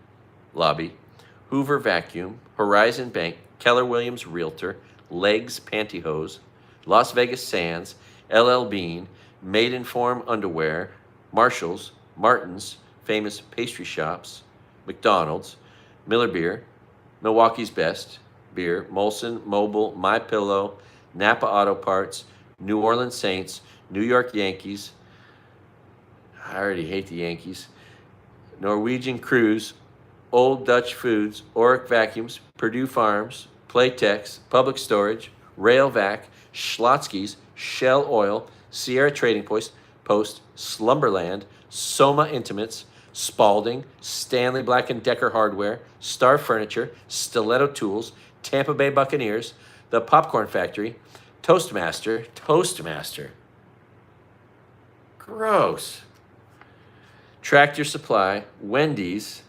Hoover Vacuum, Horizon Bank, Keller Williams Realtor, Legs Pantyhose, Las Vegas Sands, LL Bean, Maidenform Underwear, Marshalls, Martin's, Famous Pastry Shops, McDonald's, Miller Beer, Milwaukee's Best Beer, Molson, Mobile, My Pillow, Napa Auto Parts, New Orleans Saints, New York Yankees. I already hate the Yankees. Norwegian Cruise, Old Dutch Foods, Oric Vacuums, Purdue Farms, Playtex, Public Storage, Railvac, Schlotsky's, Shell Oil, Sierra Trading Post, Slumberland, Soma Intimates, Spalding, Stanley Black & Decker Hardware, Star Furniture, Stiletto Tools, Tampa Bay Buccaneers, The Popcorn Factory, Toastmaster, gross, Tractor Supply, Wendy's,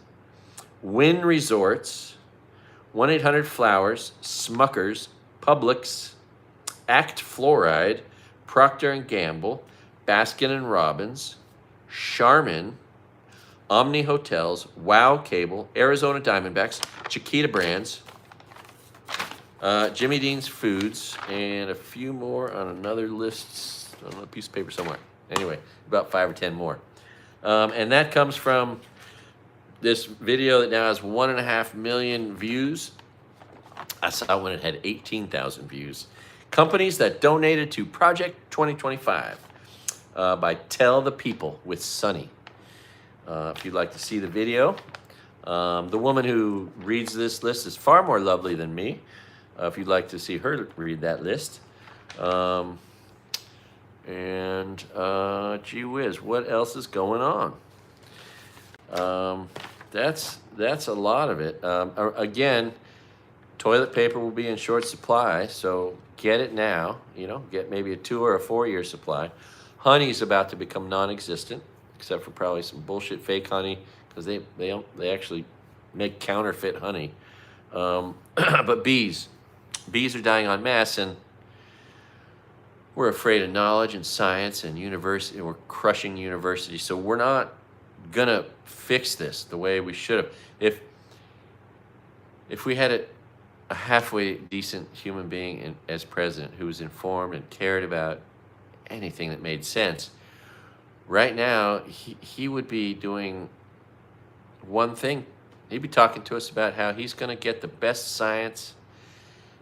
Wynn Resorts, 1-800-Flowers, Smuckers, Publix, Act Fluoride, Procter & Gamble, Baskin & Robbins, Charmin, Omni Hotels, Wow Cable, Arizona Diamondbacks, Chiquita Brands, Jimmy Dean's Foods, and a few more on another list on a piece of paper somewhere. Anyway, about 5 or 10 more. And that comes from this video that now has 1.5 million views. I saw when it had 18,000 views. Companies that donated to Project 2025 by Tell the People with Sunny. If you'd like to see the video, the woman who reads this list is far more lovely than me. If you'd like to see her read that list. Gee whiz, what else is going on? That's a lot of it. Again, toilet paper will be in short supply, so get it now. You know, get maybe a 2 or a 4 year supply. Honey's about to become non-existent, except for probably some bullshit fake honey, because they actually make counterfeit honey. But bees are dying en masse, and we're afraid of knowledge and science and university, and we're crushing universities. So we're not gonna fix this the way we should have. If we had a halfway decent human being as president who was informed and cared about anything that made sense, right now he would be doing one thing. He'd be talking to us about how he's going to get the best science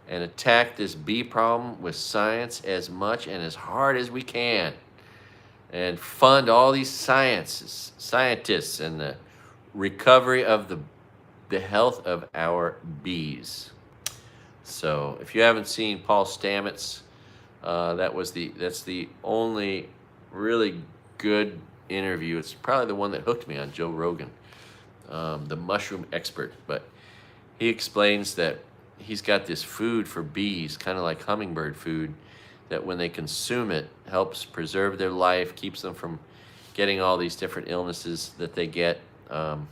and attack this bee problem with science as much and as hard as we can, and fund all these scientists and the recovery of the health of our bees. So if you haven't seen Paul Stamets, that's the only really good interview. It's probably the one that hooked me on Joe Rogan, the mushroom expert. But he explains that he's got this food for bees, kind of like hummingbird food, that when they consume it, helps preserve their life, keeps them from getting all these different illnesses that they get. And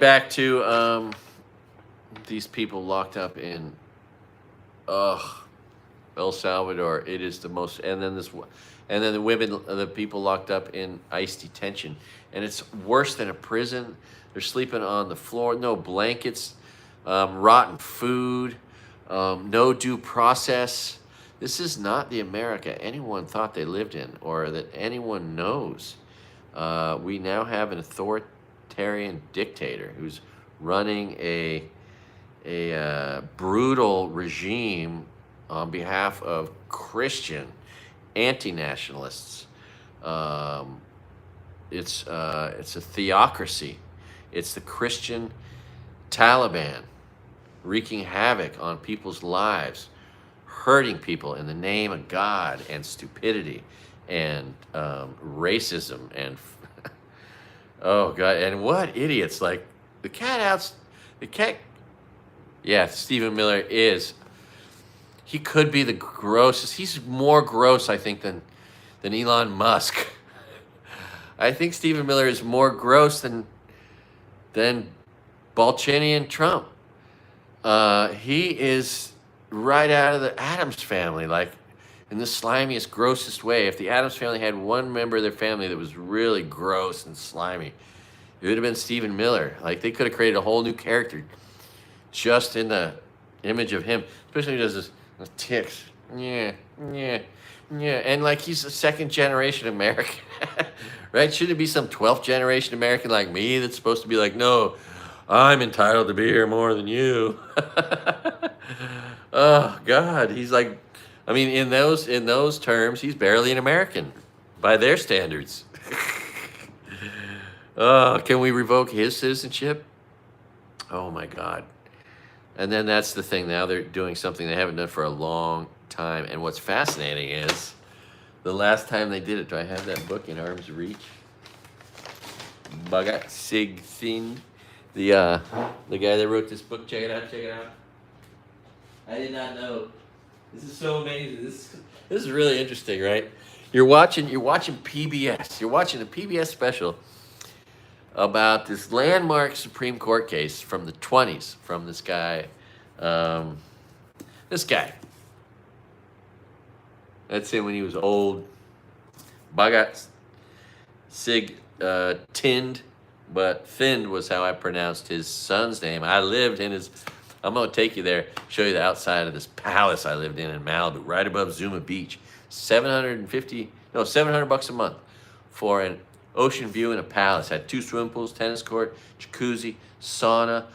back to these people locked up in El Salvador. It is the most, and then the people locked up in ICE detention, and it's worse than a prison. They're sleeping on the floor, no blankets, rotten food, no due process. This is not the America anyone thought they lived in, or that anyone knows. We now have an authoritarian dictator who's running a brutal regime on behalf of Christian anti-nationalists. It's a theocracy. It's the Christian Taliban wreaking havoc on people's lives, hurting people in the name of God and stupidity and racism and oh God, and what idiots. Like the cat. Yeah, Stephen Miller is. he could be the grossest. He's more gross, I think, than Elon Musk. I think Stephen Miller is more gross than Balchini and Trump. He is right out of the Addams family, like in the slimiest, grossest way. If the Addams family had one member of their family that was really gross and slimy, it would have been Stephen Miller. Like, they could have created a whole new character just in the image of him, especially when he does this ticks. Yeah, yeah, yeah. And like, he's a second generation American, right? Shouldn't it be some 12th generation American like me that's supposed to be like, no, I'm entitled to be here more than you? Oh God, he's like, I mean, in those terms, he's barely an American by their standards. Can we revoke his citizenship? Oh my God. And then that's the thing. Now they're doing something they haven't done for a long time. And what's fascinating is the last time they did it, do I have that book in arm's reach? Bhagat Singh, the guy that wrote this book. Check it out, check it out. I did not know. This is so amazing. This is really interesting, right? You're watching PBS. You're watching a PBS special about this landmark Supreme Court case from the 20s from this guy. This guy. That's him when he was old. Bhagat Singh Thind, but Thind was how I pronounced his son's name. I lived in his. I'm gonna take you there, show you the outside of this palace I lived in Malibu, right above Zuma Beach. $700 a month for an ocean view in a palace. Had 2 swimming pools, tennis court, jacuzzi, sauna,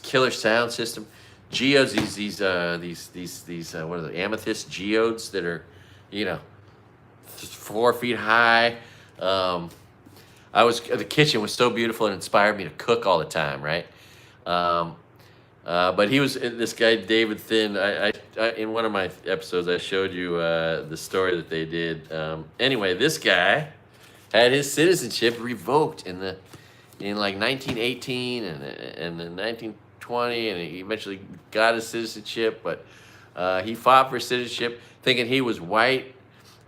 killer sound system. Geodes, these what are the amethyst geodes that are, 4 feet high. The kitchen was so beautiful and inspired me to cook all the time, right? But he was this guy David Thind. I in one of my episodes I showed you the story that they did. Anyway, this guy had his citizenship revoked in like 1918 and then 1920, and he eventually got his citizenship. But he fought for citizenship, thinking he was white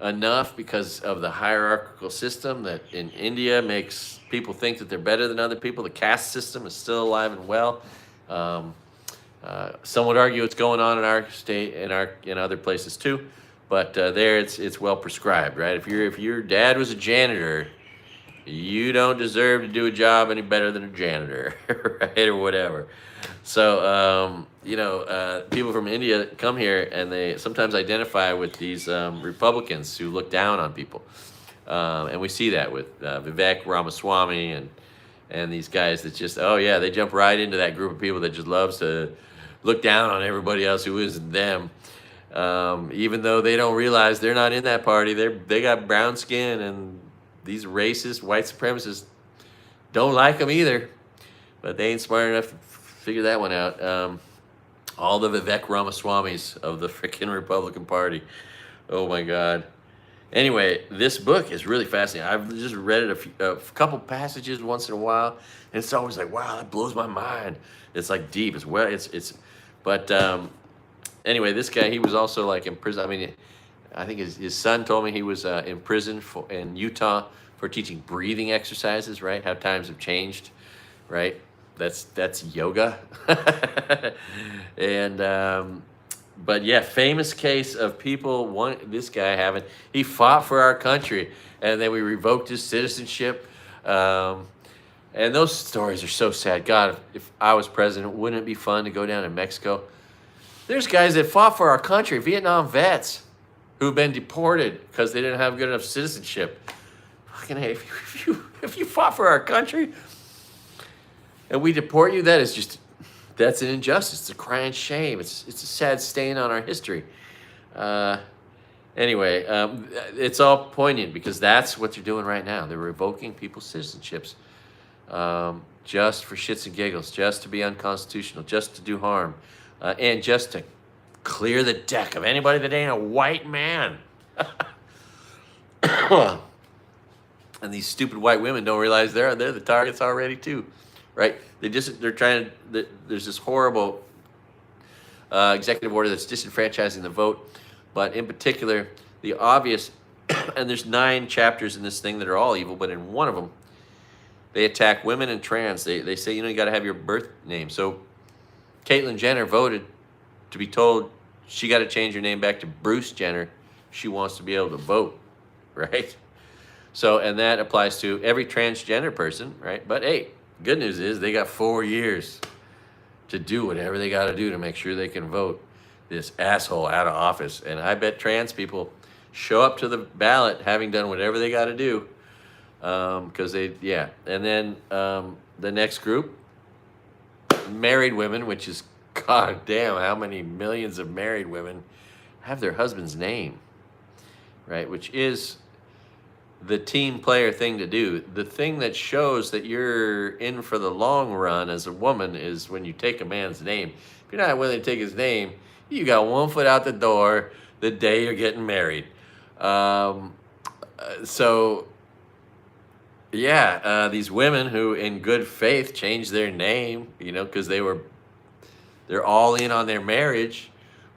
enough because of the hierarchical system that in India makes people think that they're better than other people. The caste system is still alive and well. Some would argue it's going on in our state, in other places too, but there it's well prescribed, right? If your dad was a janitor, you don't deserve to do a job any better than a janitor, right, or whatever. So people from India come here and they sometimes identify with these Republicans who look down on people, and we see that with Vivek Ramaswamy and these guys that just, they jump right into that group of people that just loves to look down on everybody else who isn't them, even though they don't realize they're not in that party. They got brown skin, and these racist white supremacists don't like them either, but they ain't smart enough to figure that one out. All the Vivek Ramaswamys of the freaking Republican Party. Oh my God. Anyway, this book is really fascinating. I've just read it a couple passages once in a while, and it's always like, wow, that blows my mind. It's like deep. But anyway, this guy, he was also like in prison. I mean, I think his son told me he was in prison in Utah for teaching breathing exercises, right? How times have changed, right? That's yoga. And but yeah, famous case of people this guy he fought for our country, and then we revoked his citizenship. And those stories are so sad. God, if I was president, wouldn't it be fun to go down to Mexico? There's guys that fought for our country, Vietnam vets, who've been deported because they didn't have good enough citizenship. Fucking hey, if you fought for our country and we deport you, that's an injustice. It's a crying shame. It's a sad stain on our history. Anyway, it's all poignant because that's what they're doing right now. They're revoking people's citizenships just for shits and giggles, just to be unconstitutional, just to do harm, and just to clear the deck of anybody that ain't a white man. And these stupid white women don't realize they're the targets already too, right? They're trying to. There's this horrible executive order that's disenfranchising the vote. But in particular, the obvious, and there's 9 chapters in this thing that are all evil, but in one of them, they attack women and trans. They say, you got to have your birth name. So Caitlyn Jenner voted to be told she got to change her name back to Bruce Jenner. She wants to be able to vote, right? So, and that applies to every transgender person, right? But hey, good news is they got 4 years to do whatever they got to do to make sure they can vote this asshole out of office. And I bet trans people show up to the ballot having done whatever they got to do. Because yeah. And then the next group, married women, which is, god damn, how many millions of married women have their husband's name, right? Which is the team player thing to do. The thing that shows that you're in for the long run as a woman is when you take a man's name. If you're not willing to take his name, you got 1 foot out the door the day you're getting married. So yeah, these women who in good faith changed their name, because they're all in on their marriage,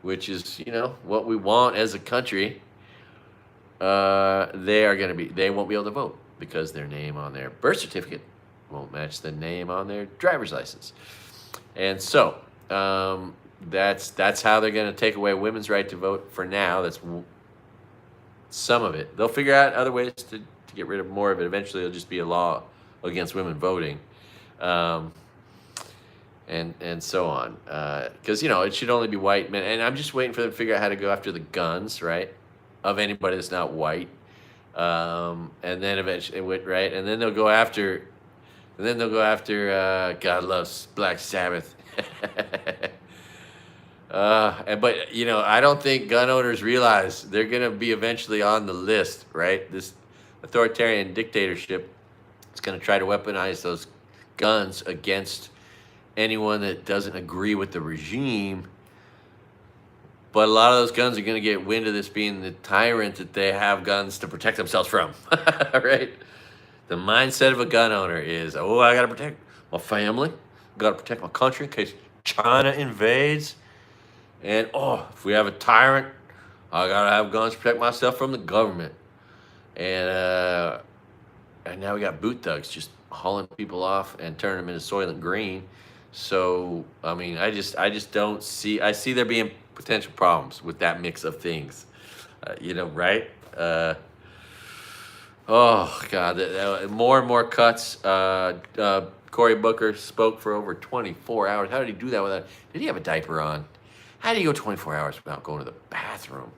which is, what we want as a country. They won't be able to vote because their name on their birth certificate won't match the name on their driver's license. And so that's how they're going to take away women's right to vote for now. That's some of it. They'll figure out other ways to get rid of more of it. Eventually, it'll just be a law against women voting, and so on. Because it should only be white men. And I'm just waiting for them to figure out how to go after the guns, right, of anybody that's not white. And then eventually, right, and then they'll go after, God loves Black Sabbath. But I don't think gun owners realize they're gonna be eventually on the list, right? This authoritarian dictatorship is gonna try to weaponize those guns against anyone that doesn't agree with the regime. But a lot of those guns are gonna get wind of this being the tyrant that they have guns to protect themselves from, right? The mindset of a gun owner is, I gotta protect my family, gotta protect my country in case China invades. And if we have a tyrant, I gotta have guns to protect myself from the government. And now we got boot thugs just hauling people off and turning them into Soylent Green. So I mean, I just don't see. I see there being potential problems with that mix of things. Right? Oh God, more and more cuts. Cory Booker spoke for over 24 hours. How did he do that without? Did he have a diaper on? How do you go 24 hours without going to the bathroom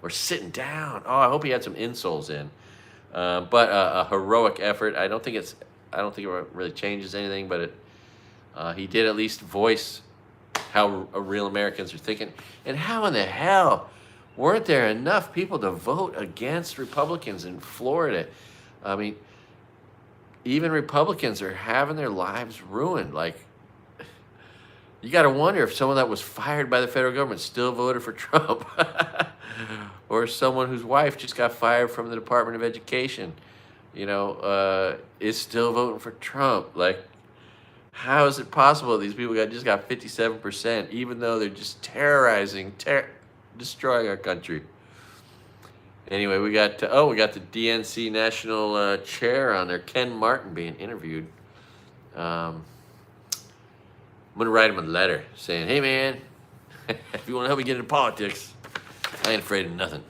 or sitting down? I hope he had some insoles in. But a heroic effort. I don't think it really changes anything, but he did at least voice how real Americans are thinking. And how in the hell weren't there enough people to vote against Republicans in Florida? I mean, even Republicans are having their lives ruined. Like, you got to wonder if someone that was fired by the federal government still voted for Trump. Or someone whose wife just got fired from the Department of Education, is still voting for Trump. Like, how is it possible these people just got 57%, even though they're just terrorizing, destroying our country? Anyway, we got the DNC national chair on there, Ken Martin, being interviewed. I'm gonna write him a letter saying, "Hey man, if you want to help me get into politics, I ain't afraid of nothing."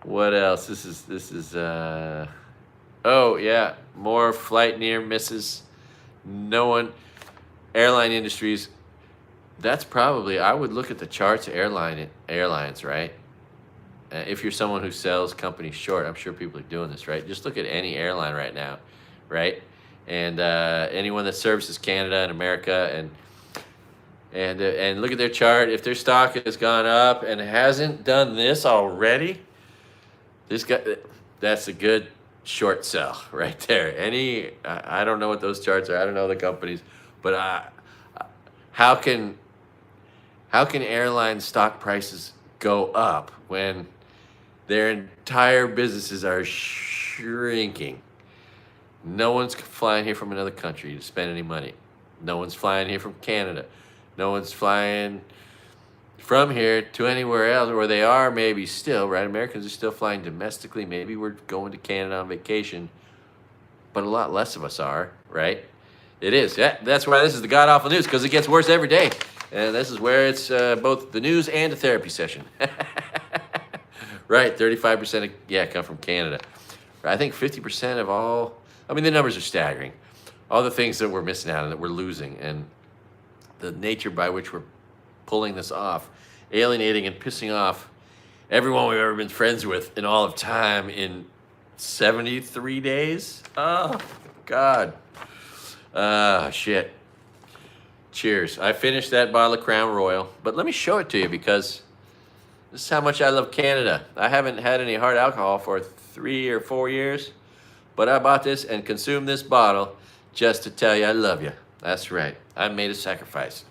What else? This is more flight near misses. Airline industries. That's probably, I would look at the charts of airlines, right? If you're someone who sells companies short, I'm sure people are doing this, right? Just look at any airline right now, right? And anyone that services Canada and America, and look at their chart. If their stock has gone up and hasn't done this already, that's a good short sell right there. I don't know what those charts are. I don't know the companies, but how can airline stock prices go up when their entire businesses are shrinking? No one's flying here from another country to spend any money. No one's flying here from Canada. No one's flying from here to anywhere else, or they are maybe still, right? Americans are still flying domestically. Maybe we're going to Canada on vacation, but a lot less of us are, right? It is. Yeah, that's why this is the God Awful News, because it gets worse every day. And this is where it's both the news and a therapy session. Right, 35% come from Canada. I think 50% of all, I mean, the numbers are staggering. All the things that we're missing out on, that we're losing, and the nature by which we're pulling this off, alienating and pissing off everyone we've ever been friends with in all of time in 73 days. Oh, God. Shit. Cheers. I finished that bottle of Crown Royal, but let me show it to you because this is how much I love Canada. I haven't had any hard alcohol for 3 or 4 years, but I bought this and consumed this bottle just to tell you I love you. That's right. I made a sacrifice.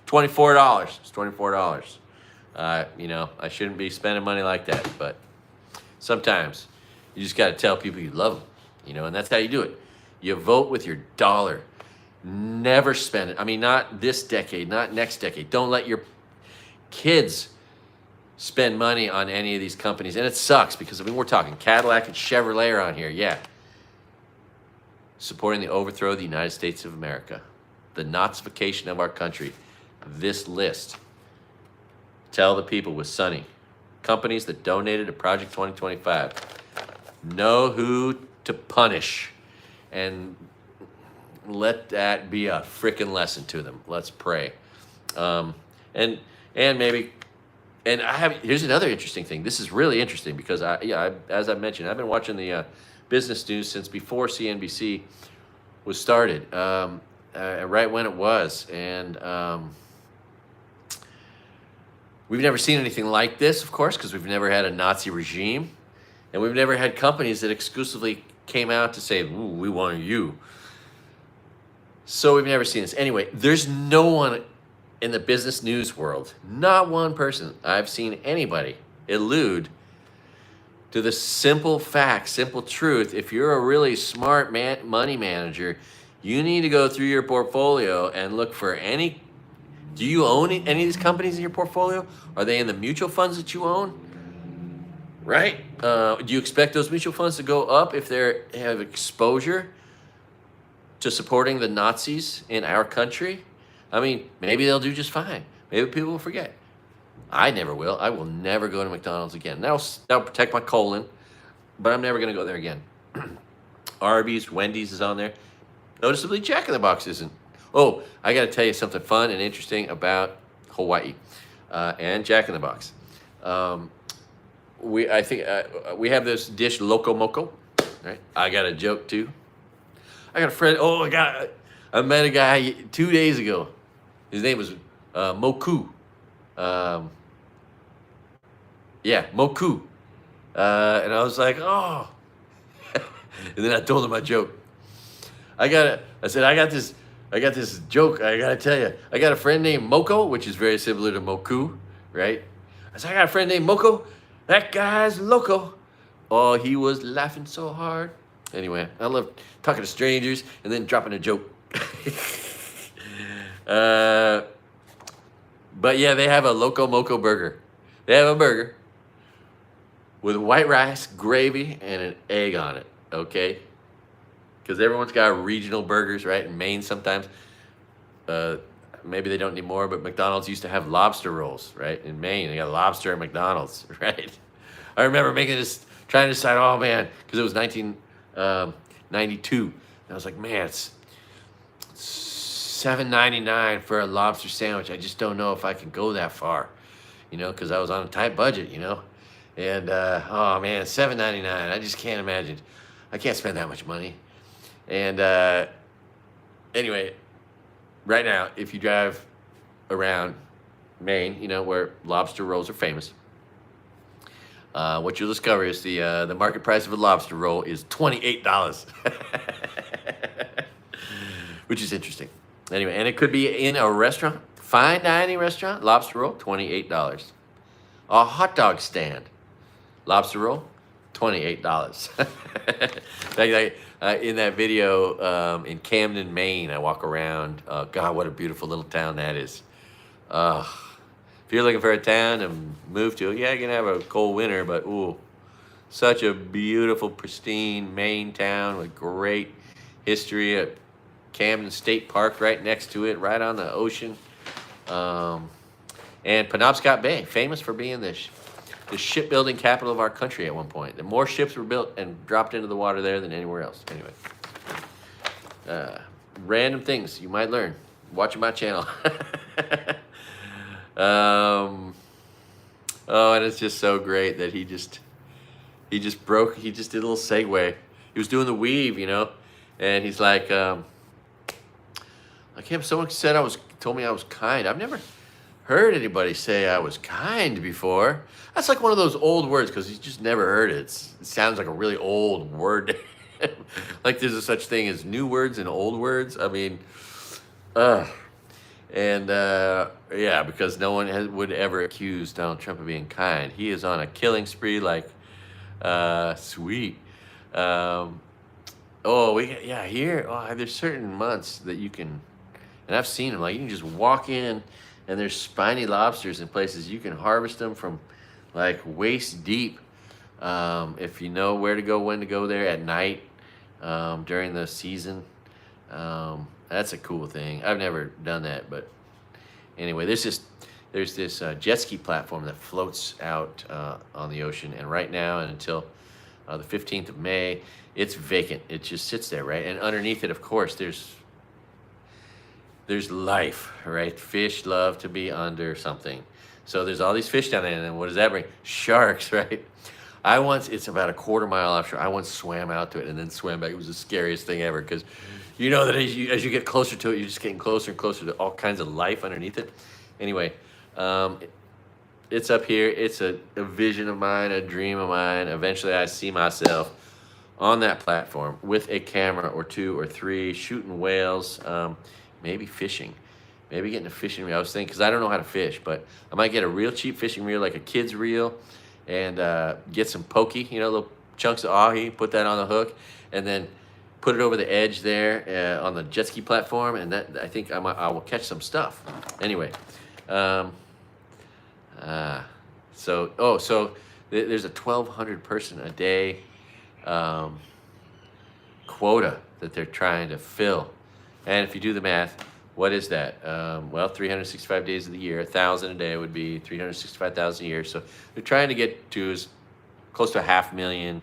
$24. It's $24. You know, I shouldn't be spending money like that, but sometimes you just got to tell people you love them, you know, and that's how you do it. You vote with your dollar. Never spend it. I mean, not this decade, not next decade. Don't let your kids spend money on any of these companies. And it sucks because, I mean, we're talking Cadillac and Chevrolet around here. Yeah. Supporting the overthrow of the United States of America. The Nazification of our country. This list. Tell the people with Sonny. Companies that donated to Project 2025. Know who to punish. And let that be a frickin' lesson to them. Let's pray. And maybe, and here's another interesting thing. This is really interesting because as I mentioned, I've been watching the business news since before CNBC was started, right when it was. And we've never seen anything like this, of course, because we've never had a Nazi regime. And we've never had companies that exclusively came out to say, ooh, we want you. So we've never seen this. Anyway, there's no one in the business news world, not one person I've seen anybody allude to the simple fact, simple truth. If you're a really smart money manager, you need to go through your portfolio and look for any. Do you own any of these companies in your portfolio? Are they in the mutual funds that you own? Right? Do you expect those mutual funds to go up if they have exposure to supporting the Nazis in our country? I mean, maybe they'll do just fine. Maybe people will forget. I never will. I will never go to McDonald's again. That'll protect my colon, but I'm never going to go there again. Arby's, Wendy's is on there. Noticeably, Jack in the Box isn't. Oh, I got to tell you something fun and interesting about Hawaii and Jack in the Box. We have this dish, Loco Moco. Right? I got a joke too. I got a friend. I met a guy 2 days ago. His name was Moku. Moku. And I was like, oh. And then I told him my joke. I got this joke. I gotta tell you. I got a friend named Moko, which is very similar to Moku, right? I said, I got a friend named Moko. That guy's loco. Oh, he was laughing so hard. Anyway, I love talking to strangers and then dropping a joke. But yeah, they have a Loco Moco burger. They have a burger with white rice, gravy, and an egg on it, okay? Because everyone's got regional burgers, right? In Maine sometimes. Maybe they don't need more, but McDonald's used to have lobster rolls, right? In Maine, they got lobster at McDonald's, right? I remember trying to decide, oh man, because it was 1992. And I was like, man, it's $7.99 for a lobster sandwich. I just don't know if I can go that far, you know, because I was on a tight budget, you know. And, oh man, $7.99. I just can't imagine. I can't spend that much money. And anyway, right now, if you drive around Maine, you know, where lobster rolls are famous, what you'll discover is the market price of a lobster roll is $28, which is interesting. Anyway, and it could be in a restaurant, fine dining restaurant, lobster roll, $28. A hot dog stand, lobster roll, $28. In that video in Camden, Maine, I walk around. God, what a beautiful little town that is. If you're looking for a town to move to, yeah, you're gonna have a cold winter, but ooh, such a beautiful, pristine Maine town with great history. At Camden State Park right next to it, right on the ocean. And Penobscot Bay, famous for being the shipbuilding capital of our country at one point. And more ships were built and dropped into the water there than anywhere else. Anyway, random things you might learn watching my channel. Oh, and it's just so great that he just did a little segue. He was doing the weave, you know, and he's like, someone told me I was kind. I've never heard anybody say I was kind before. That's like one of those old words because you just never heard it. It sounds like a really old word. Like there's a such thing as new words and old words. I mean, yeah, because no one would ever accuse Donald Trump of being kind. He is on a killing spree like, sweet. There's certain months that you can, and I've seen them, like you can just walk in and there's spiny lobsters in places. You can harvest them from like waist deep. If you know where to go, when to go there at night, during the season. That's a cool thing. I've never done that, but anyway, there's this jet ski platform that floats out on the ocean, and right now and until the 15th of May, it's vacant. It just sits there, right? And underneath it, of course, there's life, right? Fish love to be under something. So there's all these fish down there, and then what does that bring? Sharks, right? It's about a quarter mile offshore. I once swam out to it and then swam back. It was the scariest thing ever because you know that as you get closer to it, you're just getting closer and closer to all kinds of life underneath it. Anyway, it's up here. It's a vision of mine, a dream of mine. Eventually, I see myself on that platform with a camera or two or three, shooting whales, maybe fishing. Maybe getting a fishing reel. I was thinking, because I don't know how to fish, but I might get a real cheap fishing reel, like a kid's reel, and get some pokey, little chunks of ahi, put that on the hook, and then put it over the edge there on the jet ski platform, and that I think I will catch some stuff. Anyway, so there's a 1,200 person a day quota that they're trying to fill, and if you do the math, what is that? 365 days of the year, 1,000 a day would be 365,000 a year. So they're trying to get to as close to 500,000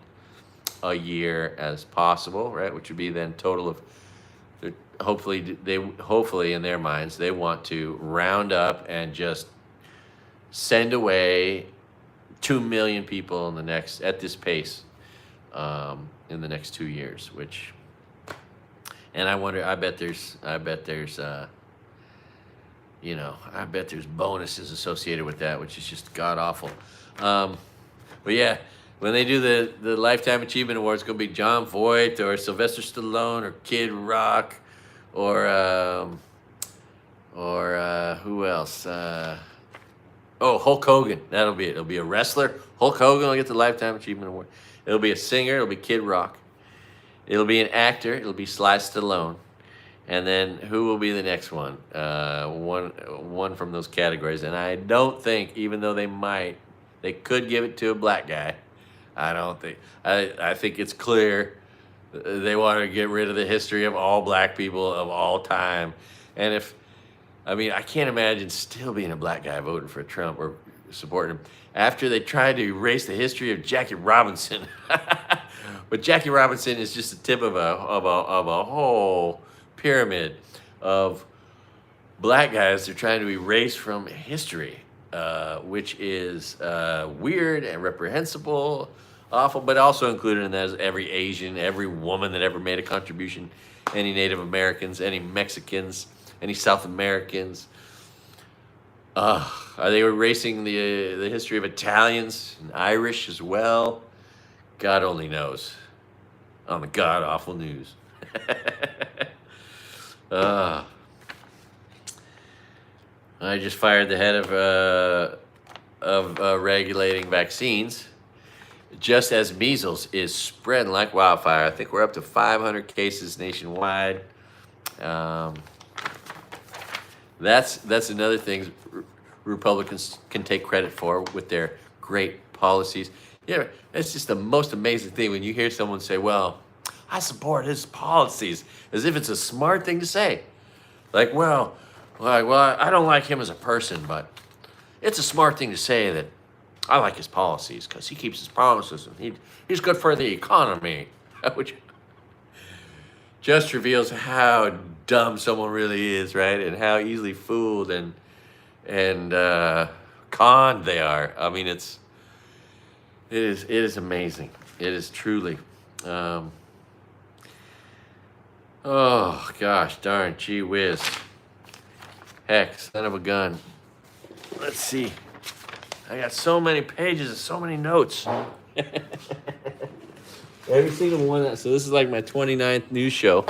a year as possible, right? Which would be then total of, hopefully in their minds, they want to round up and just send away 2 million people at this pace in the next 2 years, which. And I wonder, I bet there's bonuses associated with that, which is just god awful. But yeah, when they do the Lifetime Achievement Awards, it's gonna be John Voight or Sylvester Stallone or Kid Rock or who else? Hulk Hogan. That'll be it. It'll be a wrestler. Hulk Hogan will get the Lifetime Achievement Award. It'll be a singer. It'll be Kid Rock. It'll be an actor. It'll be Sly Stallone. And then who will be the next one? One from those categories. And I don't think, even though they could give it to a black guy. I think it's clear they want to get rid of the history of all black people of all time. And I can't imagine still being a black guy voting for Trump or supporting him after they tried to erase the history of Jackie Robinson. But Jackie Robinson is just the tip of a whole pyramid of black guys they're trying to erase from history, which is weird and reprehensible, awful, but also included in that is every Asian, every woman that ever made a contribution, any Native Americans, any Mexicans, any South Americans. Are they erasing the history of Italians and Irish as well? God only knows. On the god-awful news. I just fired the head of regulating vaccines. just as measles is spreading like wildfire. I think we're up to 500 cases nationwide. That's another thing Republicans can take credit for with their great policies. Yeah, it's just the most amazing thing when you hear someone say, well, I support his policies, as if it's a smart thing to say. Like, well, I don't like him as a person, but it's a smart thing to say that I like his policies because he keeps his promises and he's good for the economy, which just reveals how dumb someone really is, right? And how easily fooled and conned they are. I mean, it is amazing. It is truly. Oh gosh, darn, gee whiz, heck, son of a gun. Let's see. I got so many pages and so many notes. Every single one. So this is like my 29th news show.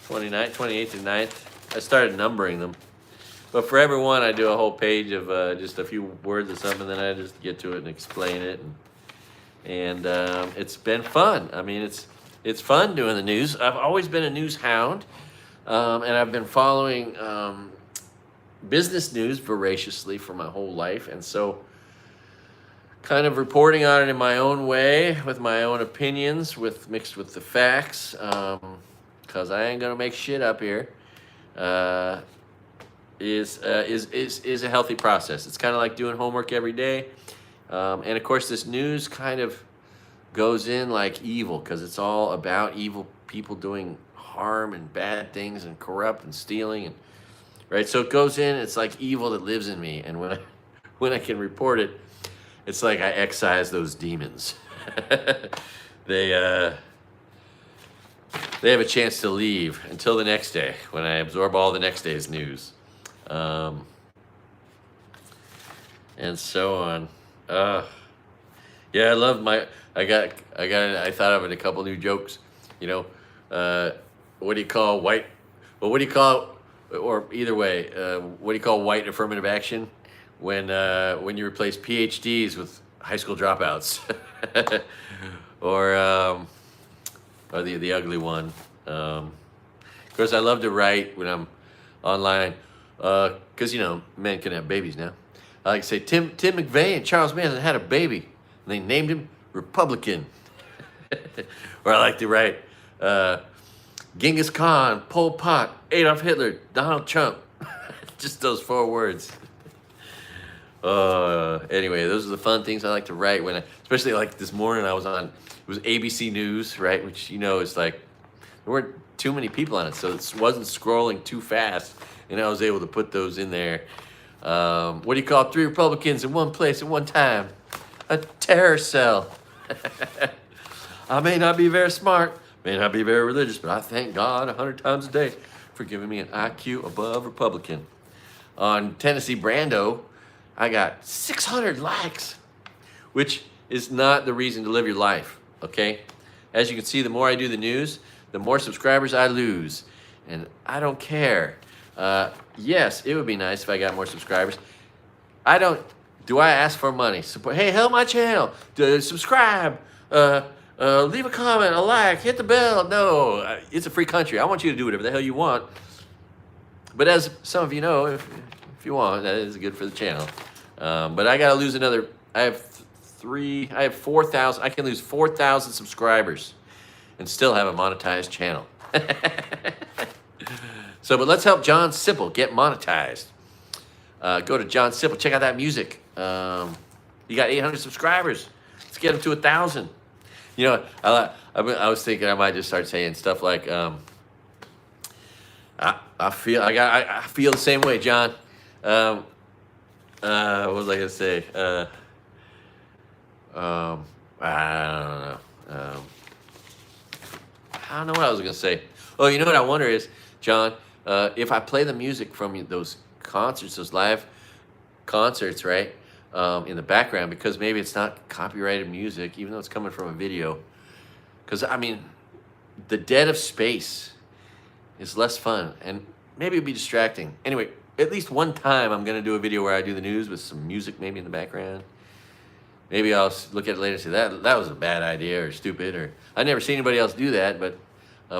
29th, 28th, and 9th. I started numbering them. But for every one, I do a whole page of just a few words or something, then I just get to it and explain it. And it's been fun. I mean, it's fun doing the news. I've always been a news hound, and I've been following business news voraciously for my whole life. And so kind of reporting on it in my own way, with my own opinions, mixed with the facts, because I ain't gonna make shit up here, is a healthy process. It's kind of like doing homework every day, and of course this news kind of goes in like evil, because it's all about evil people doing harm and bad things and corrupt and stealing, and right. So it goes in. It's like evil that lives in me, and when I can report it, it's like I excise those demons. They have a chance to leave until the next day when I absorb all the next day's news, and so on. Yeah, I love my. I thought of it, a couple new jokes. You know, what do you call white? Well, what do you call, or either way, what do you call white affirmative action when you replace PhDs with high school dropouts? or the ugly one. Of course, I love to write when I'm online, because men can have babies now. I like to say Tim McVeigh and Charles Manson had a baby, and they named him Republican. Or I like to write Genghis Khan, Pol Pot, Adolf Hitler, Donald Trump. Just those 4 words. Anyway, those are the fun things I like to write especially like this morning I was on, it was ABC News, right? Which, it's like, there weren't too many people on it, so it wasn't scrolling too fast, and I was able to put those in there. What do you call 3 Republicans in one place at one time? A terror cell. I may not be very smart, may not be very religious, but I thank God 100 times a day for giving me an IQ above Republican. On Tennessee Brando, I got 600 likes, which is not the reason to live your life, okay? As you can see, the more I do the news, the more subscribers I lose, and I don't care. Yes, it would be nice if I got more subscribers. Do I ask for money? Support, hey, help my channel, subscribe, leave a comment, a like, hit the bell. No, it's a free country. I want you to do whatever the hell you want. But as some of you know, if you want, that is good for the channel. But I gotta lose another, I have 4,000, I can lose 4,000 subscribers and still have a monetized channel. But let's help John Simple get monetized. Go to John Simple, check out that music. He got 800 subscribers. Let's get him to 1,000. I was thinking I might just start saying stuff like, I feel the same way, John. What was I gonna say? I don't know. I don't know what I was gonna say. Oh, you know what I wonder is, John, if I play the music from those concerts, those live concerts, right, in the background, because maybe it's not copyrighted music, even though it's coming from a video. Because, I mean, the dead of space is less fun, and maybe it'd be distracting. Anyway, at least one time I'm going to do a video where I do the news with some music maybe in the background. maybe I'll look at it later and say that was a bad idea or stupid, or I've never seen anybody else do that. But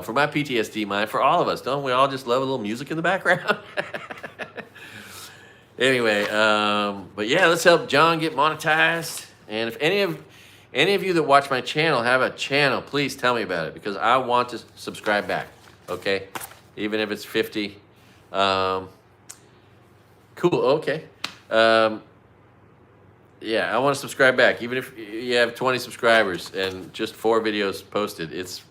for my PTSD mind, for all of us, don't we all just love a little music in the background? Anyway, but yeah, let's help John get monetized. And if any of you that watch my channel have a channel, please tell me about it, because I want to subscribe back. Okay, even if it's 50. Cool. Okay. Yeah, I want to subscribe back, even if you have 20 subscribers and just 4 videos posted. It's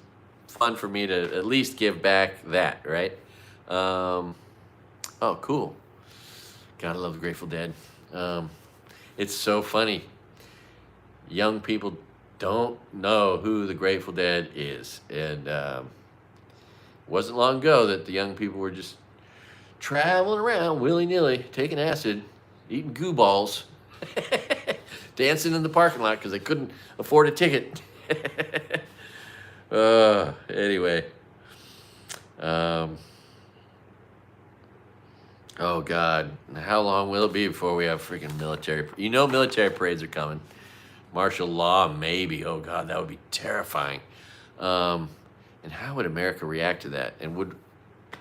fun for me to at least give back that, right? Oh, cool. Gotta love the Grateful Dead. It's so funny. Young people don't know who the Grateful Dead is. And it wasn't long ago that the young people were just traveling around willy-nilly, taking acid, eating goo balls, dancing in the parking lot because they couldn't afford a ticket. Anyway. Oh, God. How long will it be before we have freaking military? You know military parades are coming. Martial law, maybe. Oh, God, that would be terrifying. And how would America react to that? And would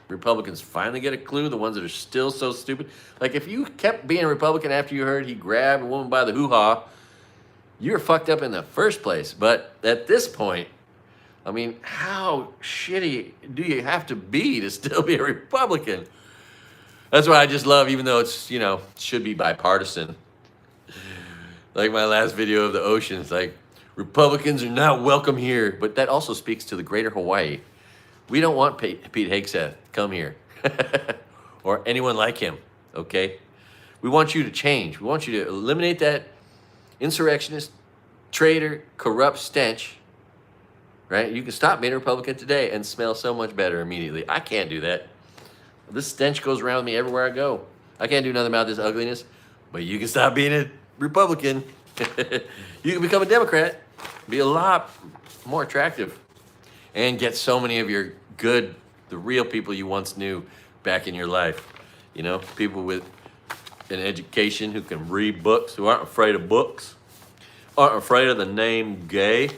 Republicans finally get a clue, the ones that are still so stupid? Like, if you kept being a Republican after you heard he grabbed a woman by the hoo-ha, you were fucked up in the first place. But at this point, I mean, how shitty do you have to be to still be a Republican? That's why I just love, even though it's, you know, should be bipartisan. Like my last video of the oceans, like, Republicans are not welcome here. But that also speaks to the greater Hawaii. We don't want Pete Hegseth to come here. Or anyone like him, okay? We want you to change. We want you to eliminate that insurrectionist, traitor, corrupt stench. Right? You can stop being a Republican today and smell so much better immediately. I can't do that. This stench goes around me everywhere I go. I can't do nothing about this ugliness, but you can stop being a Republican. You can become a Democrat, be a lot more attractive, and get so many of your good, the real people you once knew back in your life. You know, people with an education who can read books, who aren't afraid of books, aren't afraid of the name gay.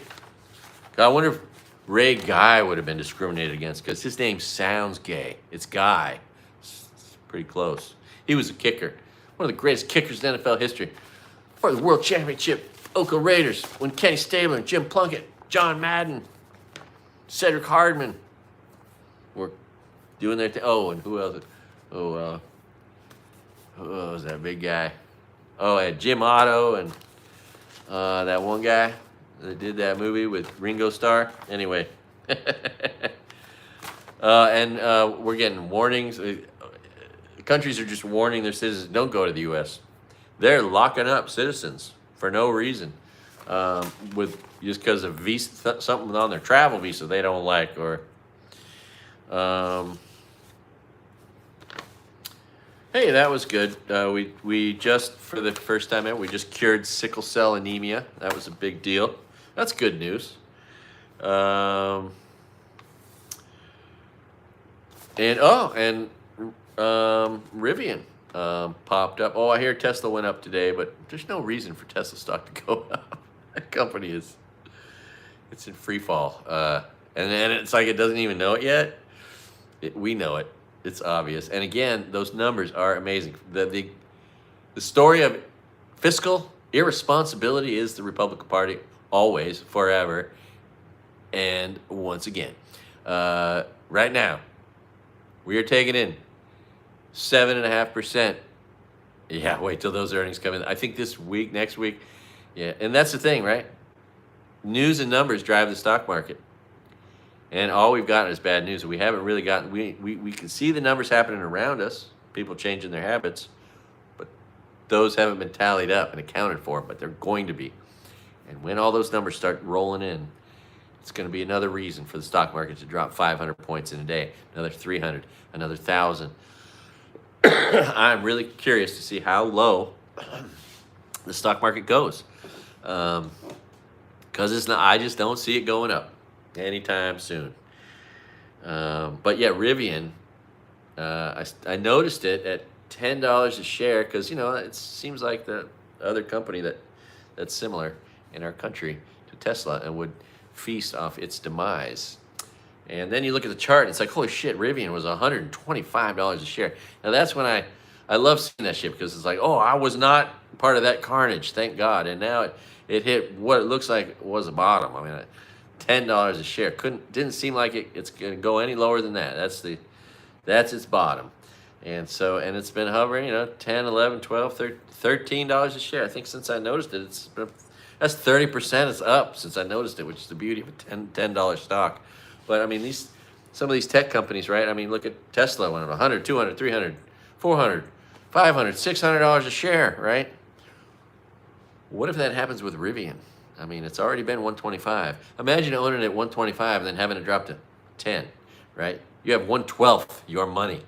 I wonder if Ray Guy would have been discriminated against because his name sounds gay. It's Guy. It's pretty close. He was a kicker. One of the greatest kickers in NFL history. For the World Championship, Oakland Raiders, when Kenny Stabler, Jim Plunkett, John Madden, Cedric Hardman were doing their thing. Oh, and who else? Who was that big guy? Oh, I had Jim Otto and that one guy that did that movie with Ringo Starr. Anyway. We're getting warnings. Countries are just warning their citizens, don't go to the U.S. They're locking up citizens for no reason. With just because of visa, something on their travel visa they don't like, or hey, that was good. We just, for the first time ever, we just cured sickle cell anemia. That was a big deal. That's good news. Rivian popped up. Oh, I hear Tesla went up today, but there's no reason for Tesla stock to go up. That company it's in free fall. And then it's like it doesn't even know it yet. We know it. It's obvious. And again, those numbers are amazing. The story of fiscal irresponsibility is the Republican Party, always, forever. And once again, right now, we are taking in 7.5%. Yeah, wait till those earnings come in. I think this week, next week. Yeah, and that's the thing, right? News and numbers drive the stock market. And all we've gotten is bad news. We haven't really gotten, we can see the numbers happening around us, people changing their habits, but those haven't been tallied up and accounted for, but they're going to be. And when all those numbers start rolling in, it's going to be another reason for the stock market to drop 500 points in a day, another 300, another 1,000. I'm really curious to see how low the stock market goes. Because it's not, I just don't see it going up anytime soon. But yeah, Rivian, I noticed it at $10 a share because, you know, it seems like the other company that that's similar in our country to Tesla and would feast off its demise. And then you look at the chart, and it's like, holy shit, Rivian was $125 a share. Now that's when I love seeing that shit, because it's like, oh, I was not part of that carnage, thank God. And now it hit what it looks like was a bottom. I mean, $10 a share. Didn't seem like it's gonna go any lower than that. That's its bottom. And so, and it's been hovering, 10, 11, 12, $13 a share. I think since I noticed it, that's 30% is up since I noticed it, which is the beauty of a $10 stock. But I mean, some of these tech companies, right? I mean, look at Tesla, went up 100, 200, 300, 400, 500, $600 a share, right? What if that happens with Rivian? I mean, it's already been 125. Imagine owning it at 125 and then having it drop to 10, right? You have 1/12 your money,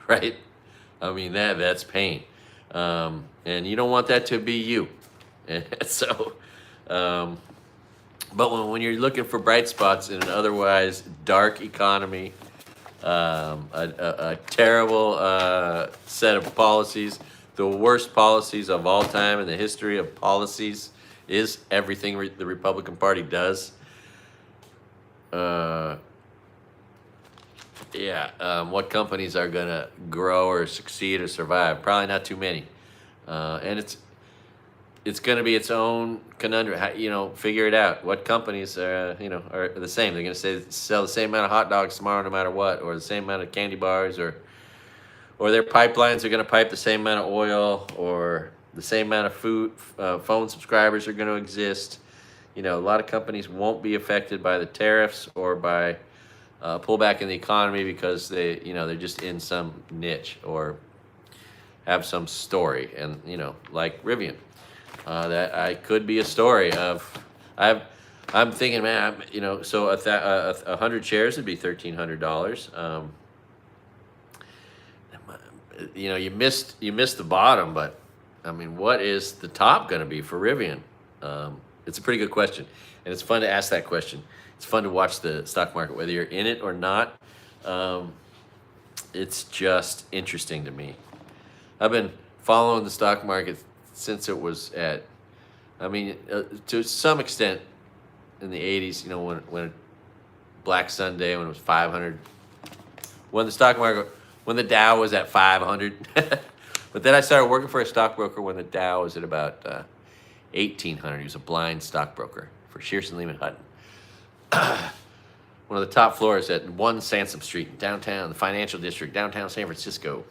right? I mean, that's pain. And you don't want that to be you. So, but when you're looking for bright spots in an otherwise dark economy, a terrible set of policies, the worst policies of all time in the history of policies is everything the Republican Party does. What companies are going to grow or succeed or survive? Probably not too many. And it's going to be its own conundrum. Figure it out. What companies are the same? They're going to sell the same amount of hot dogs tomorrow, no matter what, or the same amount of candy bars, or their pipelines are going to pipe the same amount of oil, or the same amount of food. Phone subscribers are going to exist. A lot of companies won't be affected by the tariffs or by pullback in the economy, because they're just in some niche or have some story, and like Rivian. That I could be a story of. I'm thinking, man, so 100 shares would be $1,300. You missed the bottom, but I mean, what is the top going to be for Rivian? It's a pretty good question, and it's fun to ask that question. It's fun to watch the stock market, whether you're in it or not. It's just interesting to me. I've been following the stock market since it was at, to some extent in the 80s, when Black Sunday, when it was 500, when the Dow was at 500. But then I started working for a stockbroker when the Dow was at about 1,800. He was a blind stockbroker for Shearson Lehman Hutton. One of the top floors at 1 Sansom Street in downtown, the financial district, downtown San Francisco.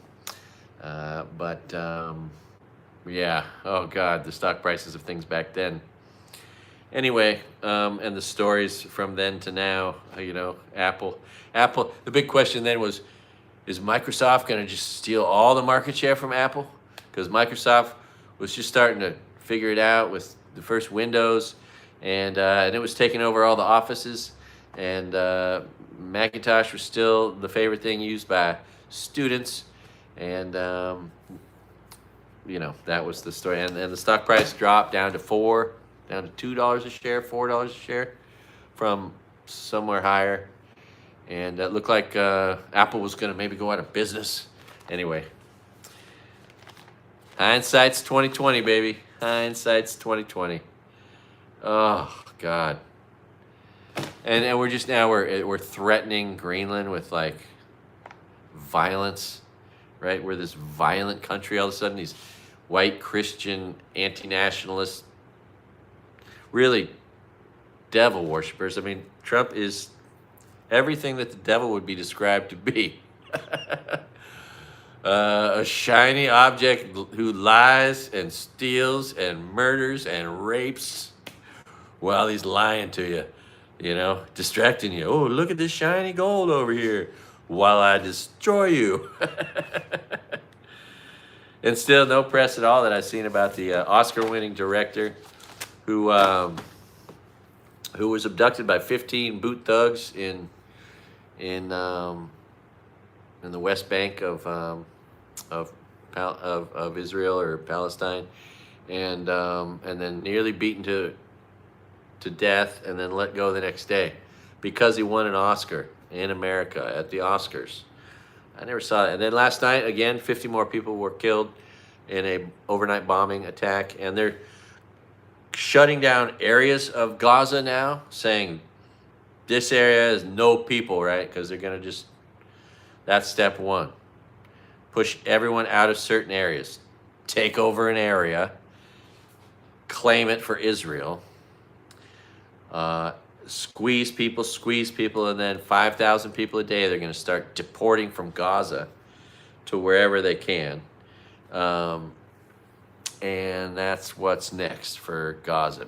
Yeah, oh God, the stock prices of things back then. Anyway, and the stories from then to now, Apple, the big question then was, is Microsoft going to just steal all the market share from Apple? Because Microsoft was just starting to figure it out with the first Windows, and it was taking over all the offices, and Macintosh was still the favorite thing used by students, and that was the story. And the stock price dropped down to $2 a share, $4 a share, from somewhere higher. And it looked like Apple was going to maybe go out of business. Anyway, hindsight's 2020, baby. Hindsight's 2020. Oh God. And we're threatening Greenland with like violence, right? We're this violent country all of a sudden. These white Christian anti-nationalists, really devil worshippers. I mean, Trump is everything that the devil would be described to be. A shiny object who lies and steals and murders and rapes while he's lying to you, distracting you. Oh, look at this shiny gold over here while I destroy you. And still no press at all that I've seen about the Oscar-winning director who was abducted by 15 boot thugs in the West Bank of Israel or Palestine, and then nearly beaten to death, and then let go the next day because he won an Oscar in America at the Oscars. I never saw it. And then last night, again, 50 more people were killed in a overnight bombing attack, and they're shutting down areas of Gaza now, saying this area is no people, right? Because they're going to just, that's step one. Push everyone out of certain areas. Take over an area. Claim it for Israel. Squeeze people, and then 5,000 people a day they're going to start deporting from Gaza to wherever they can. And that's what's next for Gaza.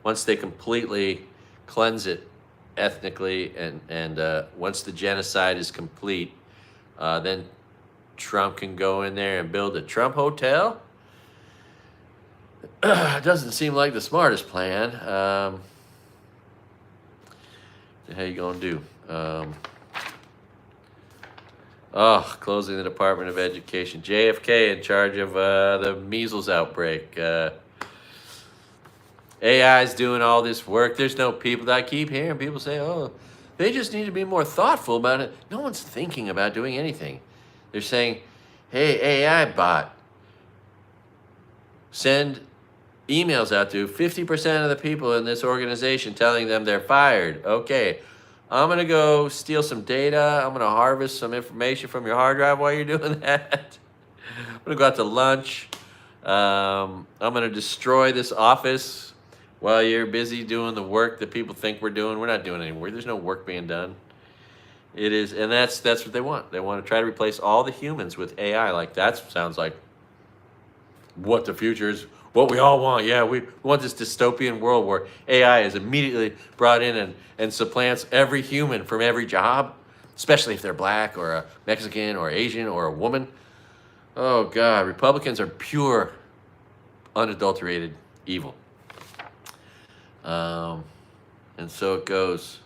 Once they completely cleanse it ethnically, and once the genocide is complete, then Trump can go in there and build a Trump hotel. Doesn't seem like the smartest plan. How you gonna do? Closing the Department of Education. JFK in charge of the measles outbreak. AI's doing all this work. There's no people. I keep hearing people say, oh, they just need to be more thoughtful about it. No one's thinking about doing anything. They're saying, hey, AI bot, send emails out to 50% of the people in this organization telling them they're fired. Okay, I'm going to go steal some data. I'm going to harvest some information from your hard drive while you're doing that. I'm going to go out to lunch. I'm going to destroy this office while you're busy doing the work that people think we're doing. We're not doing any work. There's no work being done. It is, and that's what they want. They want to try to replace all the humans with AI. Like, that sounds like what the future is, what we all want. Yeah, we want this dystopian world where AI is immediately brought in and supplants every human from every job, especially if they're black or a Mexican or Asian or a woman. Oh, God, Republicans are pure, unadulterated evil. And so it goes.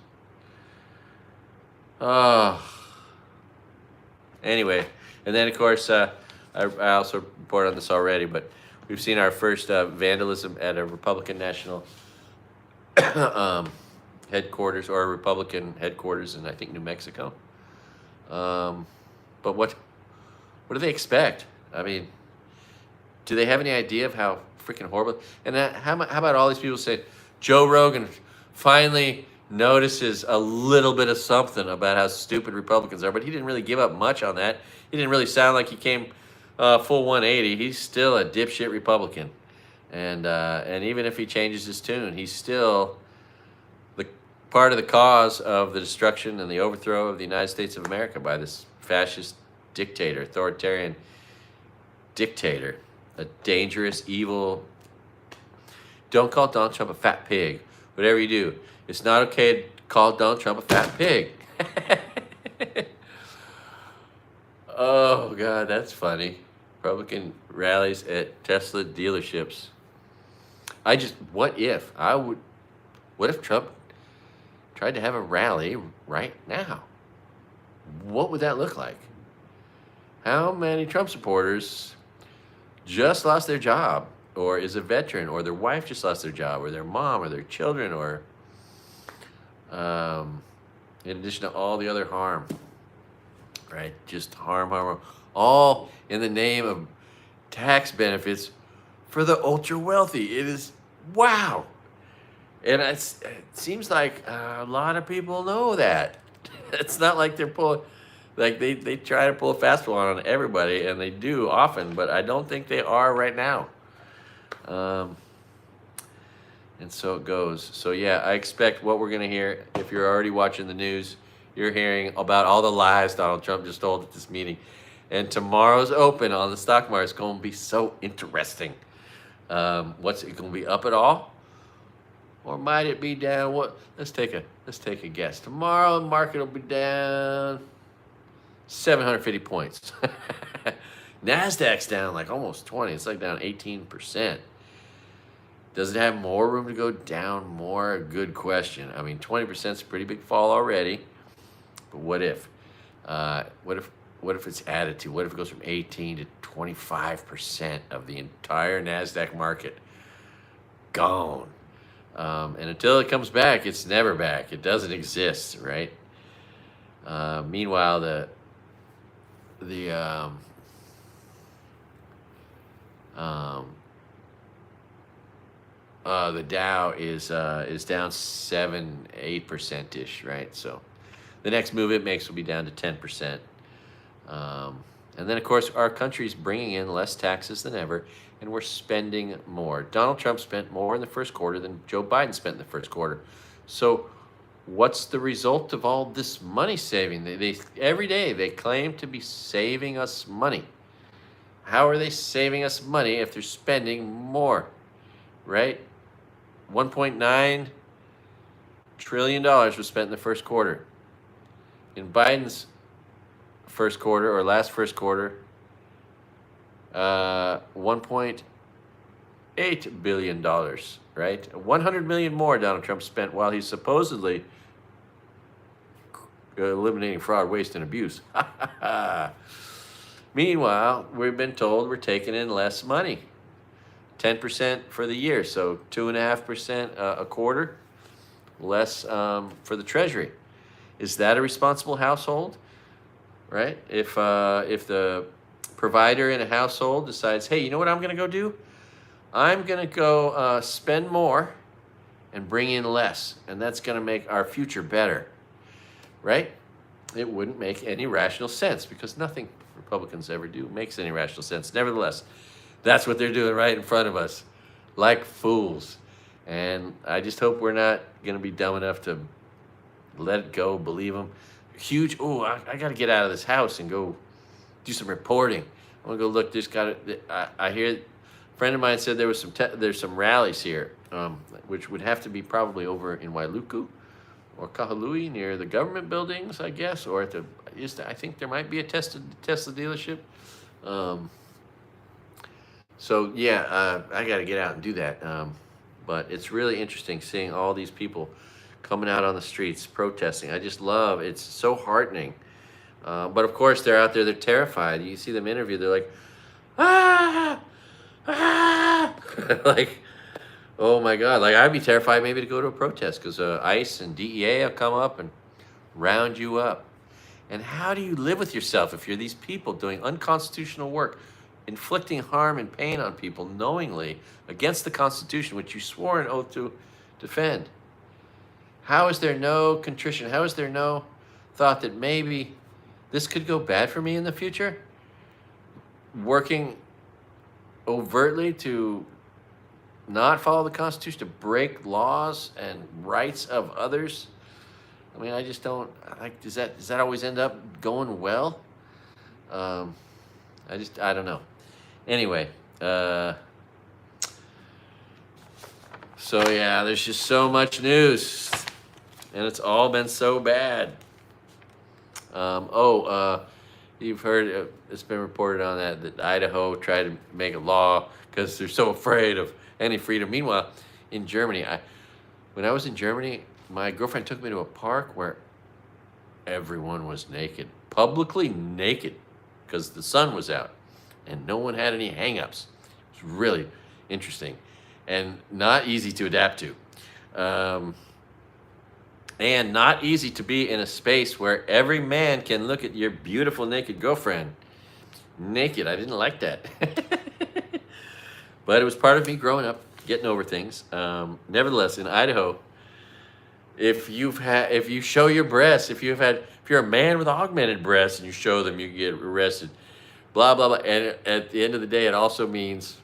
Anyway, and then, of course, I also reported on this already, but we've seen our first vandalism at a Republican national headquarters, or a Republican headquarters in, I think, New Mexico. But what do they expect? I mean, do they have any idea of how freaking horrible? And how about all these people say, Joe Rogan finally notices a little bit of something about how stupid Republicans are, but he didn't really give up much on that. He didn't really sound like he came full 180. He's still a dipshit Republican, and even if he changes his tune, he's still the part of the cause of the destruction and the overthrow of the United States of America by this fascist dictator, authoritarian dictator, a dangerous, evil. Don't call Donald Trump a fat pig. Whatever you do, it's not okay to call Donald Trump a fat pig. Oh, God, that's funny. Republican rallies at Tesla dealerships. What if Trump tried to have a rally right now? What would that look like? How many Trump supporters just lost their job, or is a veteran, or their wife just lost their job, or their mom, or their children, or in addition to all the other harm, right? Just harm, all in the name of tax benefits for the ultra wealthy. It is, wow. And it seems like a lot of people know that. It's not like they're pulling, like they try to pull a fast one on everybody, and they do often, but I don't think they are right now. And so it goes. So yeah, I expect what we're gonna hear, if you're already watching the news, you're hearing about all the lies Donald Trump just told at this meeting. And tomorrow's open on the stock market is going to be so interesting. What's it going to be, up at all, or might it be down? What? Let's take a guess. Tomorrow the market will be down 750 points. Nasdaq's down like almost 20. It's like down 18%. Does it have more room to go down more? Good question. I mean, 20% is a pretty big fall already. But what if? What if it's added to? What if it goes from 18 to 25% of the entire NASDAQ market gone? And until it comes back, it's never back. It doesn't exist, right? Meanwhile, the Dow is down 7-8% ish, right? So the next move it makes will be down to 10%. And then, of course, our country's bringing in less taxes than ever, and we're spending more. Donald Trump spent more in the first quarter than Joe Biden spent in the first quarter. So what's the result of all this money saving? They every day they claim to be saving us money. How are they saving us money if they're spending more, right? $1.9 trillion was spent in the first quarter. In Biden's first quarter or last first quarter, $1.8 billion, right? 100 million more Donald Trump spent while he's supposedly eliminating fraud, waste, and abuse. Meanwhile, we've been told we're taking in less money, 10% for the year, so 2.5% a quarter less for the Treasury. Is that a responsible household? Right? If the provider in a household decides, hey, you know what I'm going to go do? I'm going to go spend more and bring in less, and that's going to make our future better, right? It wouldn't make any rational sense because nothing Republicans ever do makes any rational sense. Nevertheless, that's what they're doing right in front of us, like fools. And I just hope we're not going to be dumb enough to let it go, believe them. Huge, I got to get out of this house and go do some reporting. I want to go look. I hear a friend of mine said there was there's some rallies here, which would have to be probably over in Wailuku or Kahului near the government buildings, I guess, or I think there might be a Tesla dealership. So yeah, I got to get out and do that. But it's really interesting seeing all these people coming out on the streets protesting. I just love it's so heartening. But of course they're out there, they're terrified. You see them interviewed, they're like, like, oh my God. Like I'd be terrified maybe to go to a protest because ICE and DEA will come up and round you up. And how do you live with yourself if you're these people doing unconstitutional work, inflicting harm and pain on people knowingly against the Constitution, which you swore an oath to defend? How is there no contrition? How is there no thought that maybe this could go bad for me in the future? Working overtly to not follow the Constitution, to break laws and rights of others. I mean, I just don't like. Does that always end up going well? I don't know. Anyway, so yeah, there's just so much news, and it's all been so bad. You've heard it's been reported on that Idaho tried to make a law because they're so afraid of any freedom. Meanwhile, in Germany, when I was in Germany, my girlfriend took me to a park where everyone was naked, publicly naked, because the sun was out, and no one had any hang-ups. It was really interesting and not easy to adapt to. And not easy to be in a space where every man can look at your beautiful naked girlfriend. Naked, I didn't like that. But it was part of me growing up, getting over things. Nevertheless, in Idaho, if you show your breasts, if you're a man with augmented breasts and you show them, you get arrested. Blah, blah, blah. And at the end of the day, it also means,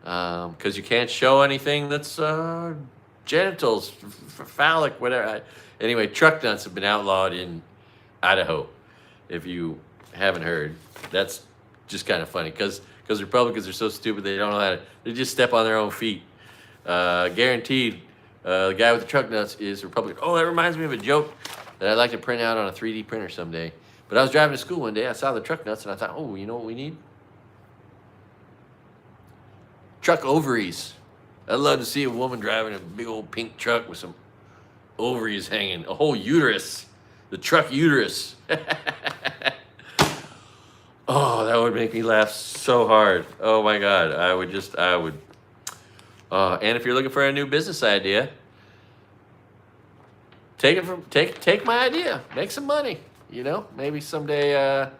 because you can't show anything that's genitals, phallic, whatever. Anyway, truck nuts have been outlawed in Idaho. If you haven't heard, that's just kind of funny because Republicans are so stupid they don't know how to. They just step on their own feet. Guaranteed, the guy with the truck nuts is Republican. Oh, that reminds me of a joke that I'd like to print out on a 3D printer someday. But I was driving to school one day. I saw the truck nuts and I thought, oh, you know what we need? Truck ovaries. I'd love to see a woman driving a big old pink truck with some ovaries hanging, a whole uterus, the truck uterus. Oh, that would make me laugh so hard. Oh my God, I would. And if you're looking for a new business idea, take my idea, make some money. You know, maybe someday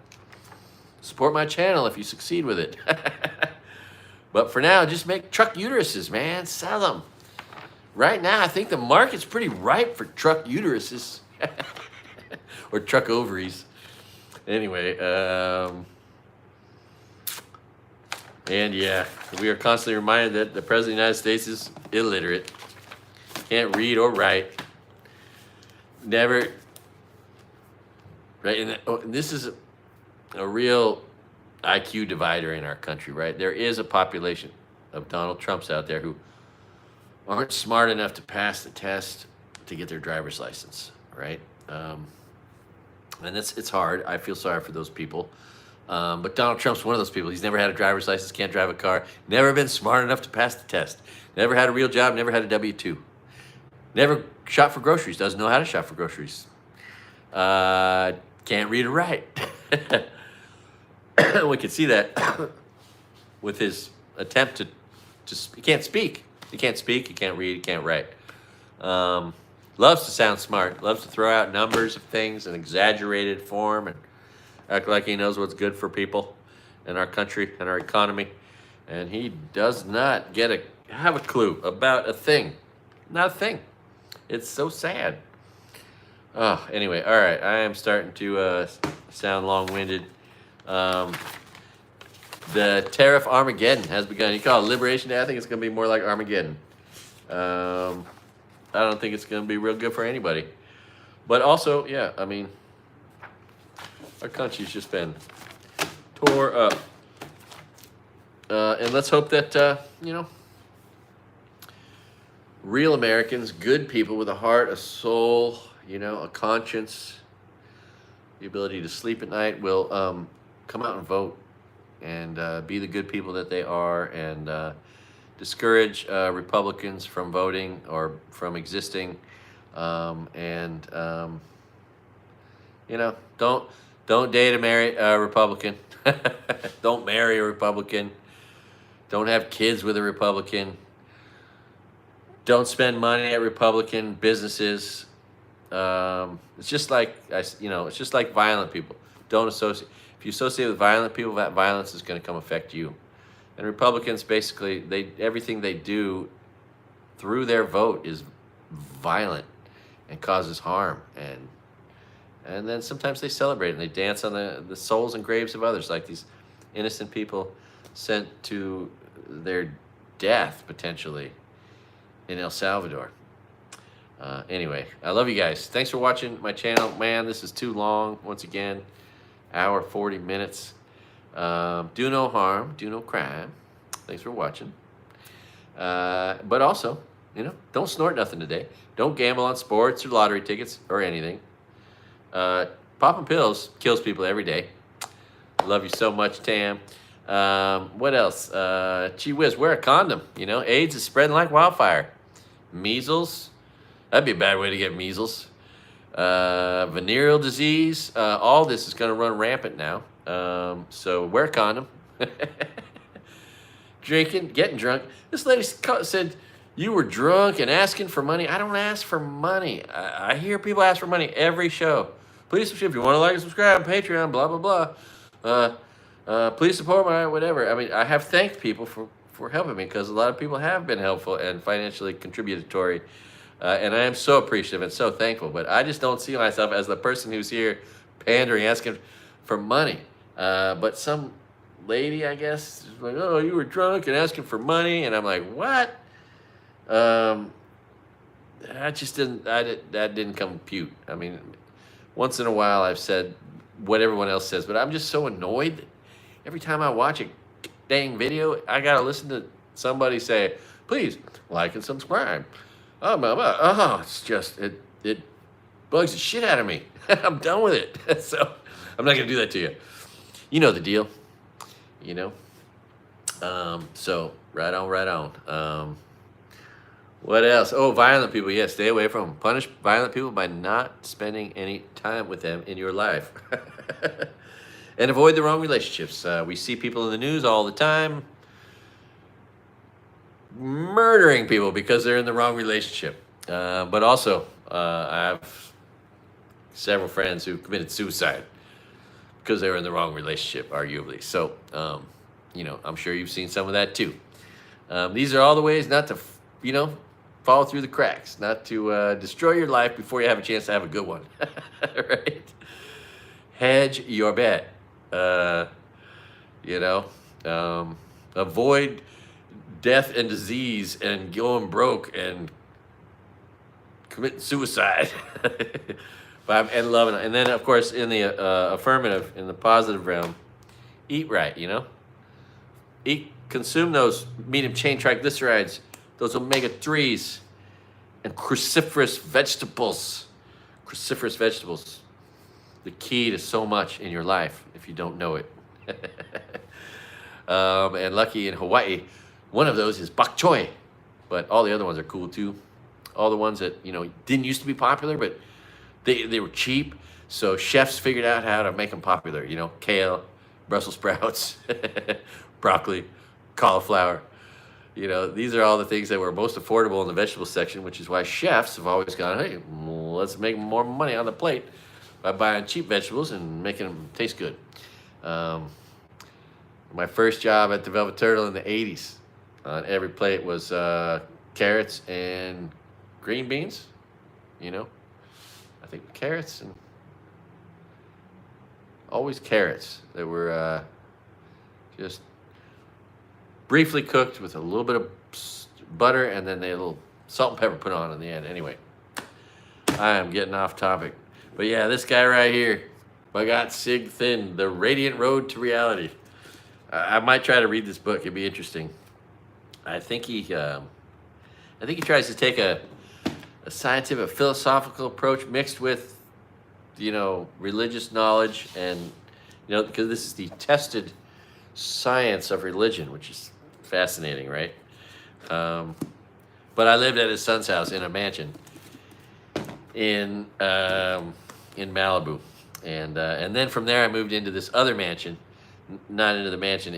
support my channel if you succeed with it. But for now, just make truck uteruses, man. Sell them. Right now, I think the market's pretty ripe for truck uteruses. Or truck ovaries. Anyway, and yeah, we are constantly reminded that the President of the United States is illiterate. Can't read or write. Never, right? And this is a real IQ divider in our country, right? There is a population of Donald Trumps out there who aren't smart enough to pass the test to get their driver's license, right? And it's hard. I feel sorry for those people. But Donald Trump's one of those people. He's never had a driver's license, can't drive a car, never been smart enough to pass the test, never had a real job, never had a W-2, never shop for groceries, doesn't know how to shop for groceries, can't read or write. We can see that with his attempt to he can't speak. He can't speak, he can't read, he can't write. Loves to sound smart, loves to throw out numbers of things in exaggerated form and act like he knows what's good for people in our country and our economy. And he does not have a clue about a thing. Not a thing. It's so sad. Oh, anyway, all right. I am starting to sound long-winded. The TERIFF Armageddon has begun. You call it Liberation Day? I think it's going to be more like Armageddon. I don't think it's going to be real good for anybody. But also, yeah, I mean, our country's just been tore up. And let's hope that, real Americans, good people with a heart, a soul, a conscience, the ability to sleep at night will come out and vote and be the good people that they are and discourage Republicans from voting or from existing. Don't date a Republican. Don't marry a Republican. Don't have kids with a Republican. Don't spend money at Republican businesses. It's just like it's just like violent people. Don't associate. If you associate with violent people, that violence is going to come affect you. And Republicans basically, everything they do through their vote is violent and causes harm. And then sometimes they celebrate and they dance on the souls and graves of others, like these innocent people sent to their death, potentially, in El Salvador. Anyway, I love you guys. Thanks for watching my channel. Man, this is too long. Once again, hour 40 minutes. Do no harm, do no crime. Thanks for watching. But also, don't snort nothing today. Don't gamble on sports or lottery tickets or anything. Popping pills kills people every day. Love you so much, Tam. What else? Gee whiz, wear a condom. AIDS is spreading like wildfire. Measles, that'd be a bad way to get measles. Venereal disease, all this is going to run rampant now. So wear a condom. Drinking, getting drunk. This lady said you were drunk and asking for money. I don't ask for money. I hear people ask for money every show. Please subscribe if you want to like and subscribe on Patreon, blah, blah, blah. Please support my whatever. I mean, I have thanked people for helping me because a lot of people have been helpful and financially contributory. And I am so appreciative and so thankful. But I just don't see myself as the person who's here pandering, asking for money. But some lady, I guess, is like, oh, you were drunk and asking for money. And I'm like, what? That didn't compute. I mean, once in a while I've said what everyone else says, but I'm just so annoyed. Every time I watch a dang video, I got to listen to somebody say, please like and subscribe. It's just, it bugs the shit out of me. I'm done with it. So I'm not going to do that to you. You know the deal. So right on. What else? Oh, violent people. Yes, stay away from them. Punish violent people by not spending any time with them in your life. And avoid the wrong relationships. We see people in the news all the time murdering people because they're in the wrong relationship. But also, I have several friends who committed suicide because they were in the wrong relationship, arguably. So, I'm sure you've seen some of that too. These are all the ways not to, fall through the cracks, not to destroy your life before you have a chance to have a good one. Right? Hedge your bet. You know, avoid death and disease and going broke and committing suicide. And loving it. And then, of course, in the affirmative, in the positive realm, eat right, consume those medium chain triglycerides, those omega-3s, and cruciferous vegetables. Cruciferous vegetables. The key to so much in your life if you don't know it. And lucky in Hawaii, one of those is bok choy, but all the other ones are cool too. All the ones that didn't used to be popular, but they were cheap, so chefs figured out how to make them popular. Kale, Brussels sprouts, broccoli, cauliflower. These are all the things that were most affordable in the vegetable section, which is why chefs have always gone, hey, let's make more money on the plate by buying cheap vegetables and making them taste good. My first job at the Velvet Turtle in the 80s, on every plate was carrots and green beans. I think carrots and always carrots that were just briefly cooked with a little bit of butter, and then they had a little salt and pepper put on in the end. Anyway, I am getting off topic. But yeah, this guy right here, Bhagat Singh Thin, The Radiant Road to Reality. I might try to read this book. It'd be interesting. I think he tries to take a scientific, philosophical approach mixed with, religious knowledge, and because this is the tested science of religion, which is fascinating, right? But I lived at his son's house in a mansion in Malibu, and then from there I moved into this other mansion, not into the mansion,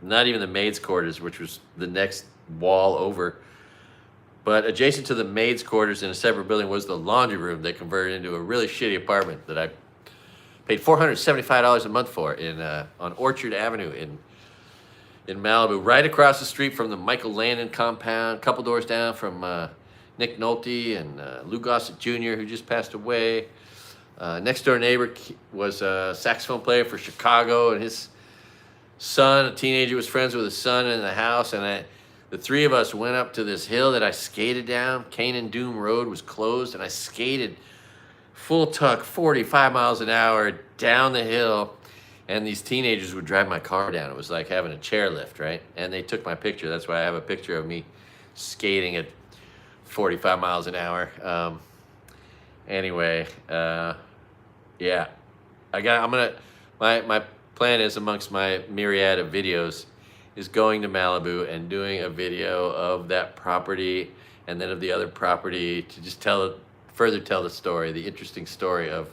not even the maid's quarters, which was the next wall over, but adjacent to the maid's quarters in a separate building was the laundry room that converted into a really shitty apartment that I paid $475 a month for on Orchard Avenue in Malibu, right across the street from the Michael Landon compound, a couple doors down from Nick Nolte and Lou Gossett Jr., who just passed away. Next door neighbor was a saxophone player for Chicago, and his son, a teenager, was friends with his son in the house, and the three of us went up to this hill that I skated down. Canaan Doom Road was closed, and I skated full tuck, 45 miles an hour down the hill, and these teenagers would drive my car down. It was like having a chairlift, right? And they took my picture. That's why I have a picture of me skating at 45 miles an hour. Anyway, yeah, my plan is, amongst my myriad of videos, is going to Malibu and doing a video of that property and then of the other property to just further tell the story, the interesting story of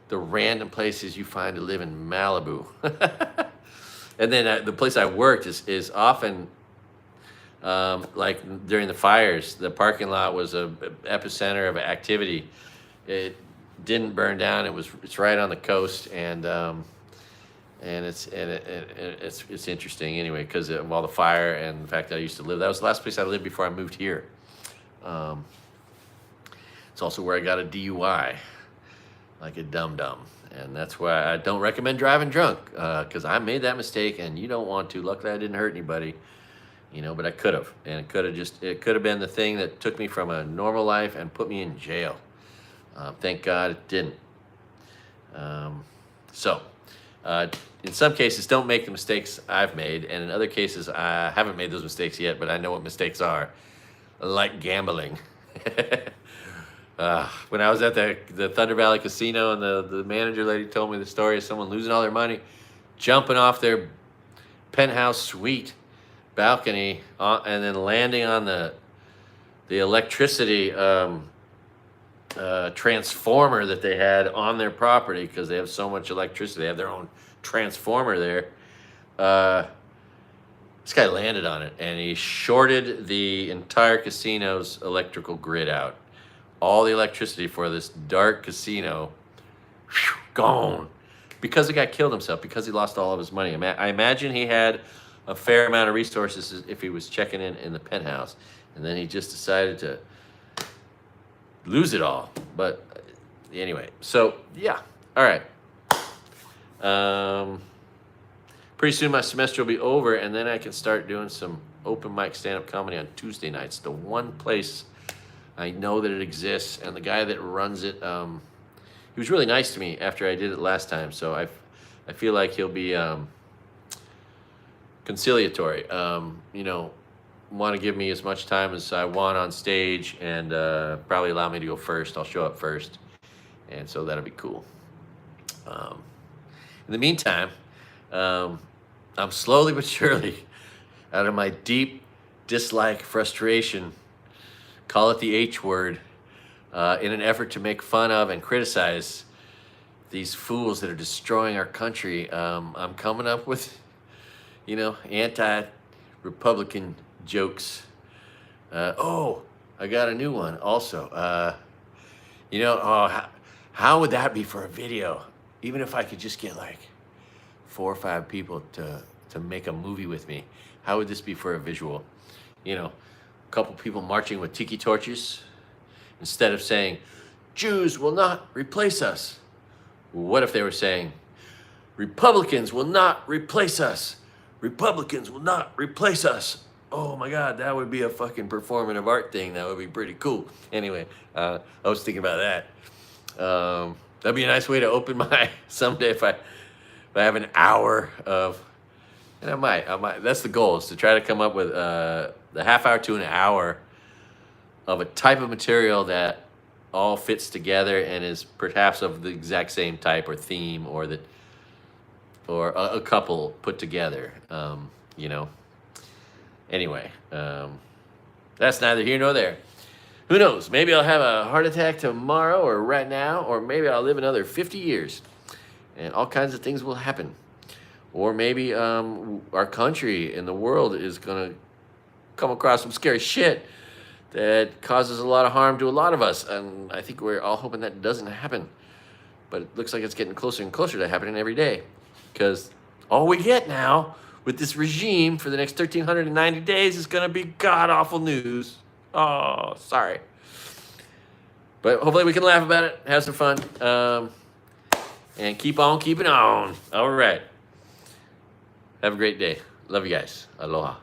the random places you find to live in Malibu. And then the place I worked is often, like during the fires, the parking lot was a epicenter of activity. It didn't burn down. It's right on the coast, and it's interesting anyway because of all the fire and the fact that I used to live. That was the last place I lived before I moved here. It's also where I got a DUI, like a dum-dum. And that's why I don't recommend driving drunk, because I made that mistake, and you don't want to. Luckily, I didn't hurt anybody, but I could have. And it could have been the thing that took me from a normal life and put me in jail. Thank God it didn't. In some cases, don't make the mistakes I've made, and in other cases, I haven't made those mistakes yet, but I know what mistakes are, like gambling. When I was at the Thunder Valley Casino, and the manager lady told me the story of someone losing all their money, jumping off their penthouse suite balcony, and then landing on the electricity transformer that they had on their property, because they have so much electricity. They have their own transformer there. This guy landed on it, and he shorted the entire casino's electrical grid out. All the electricity for this dark casino, gone. Because the guy killed himself, because he lost all of his money. I imagine he had a fair amount of resources if he was checking in the penthouse, and then he just decided to lose it all. But anyway, so yeah, all right. Pretty soon my semester will be over, and then I can start doing some open mic stand-up comedy on Tuesday nights. The one place I know that it exists, and the guy that runs it, he was really nice to me after I did it last time, so I feel like he'll be conciliatory. You know, want to give me as much time as I want on stage, and probably allow me to go first. I'll show up first, and so that'll be cool. In the meantime, I'm slowly but surely out of my deep dislike, frustration, call it the H word, in an effort to make fun of and criticize these fools that are destroying our country. I'm coming up with, you know, anti-Republican jokes. Oh, I got a new one also. You know, how would that be for a video? Even if I could just get like 4 or 5 people to make a movie with me, how would this be for a visual? You know, a couple people marching with tiki torches, instead of saying, Jews will not replace us. What if they were saying, Republicans will not replace us. Republicans will not replace us. Oh my God, that would be a fucking performative art thing. That would be pretty cool. Anyway, I was thinking about that. That'd be a nice way to open my, someday if I have an hour of, and I might, that's the goal, is to try to come up with the half hour to an hour of a type of material that all fits together and is perhaps of the exact same type or theme, or that, or a couple put together, you know. Anyway, that's neither here nor there. Who knows? Maybe I'll have a heart attack tomorrow or right now, or maybe I'll live another 50 years and all kinds of things will happen. Or maybe our country and the world is going to come across some scary shit that causes a lot of harm to a lot of us. And I think we're all hoping that doesn't happen. But it looks like it's getting closer and closer to happening every day. Because all we get now with this regime for the next 1,390 days is going to be god-awful news. Oh, sorry. But hopefully we can laugh about it, have some fun, and keep on keeping on. All right. Have a great day. Love you guys. Aloha.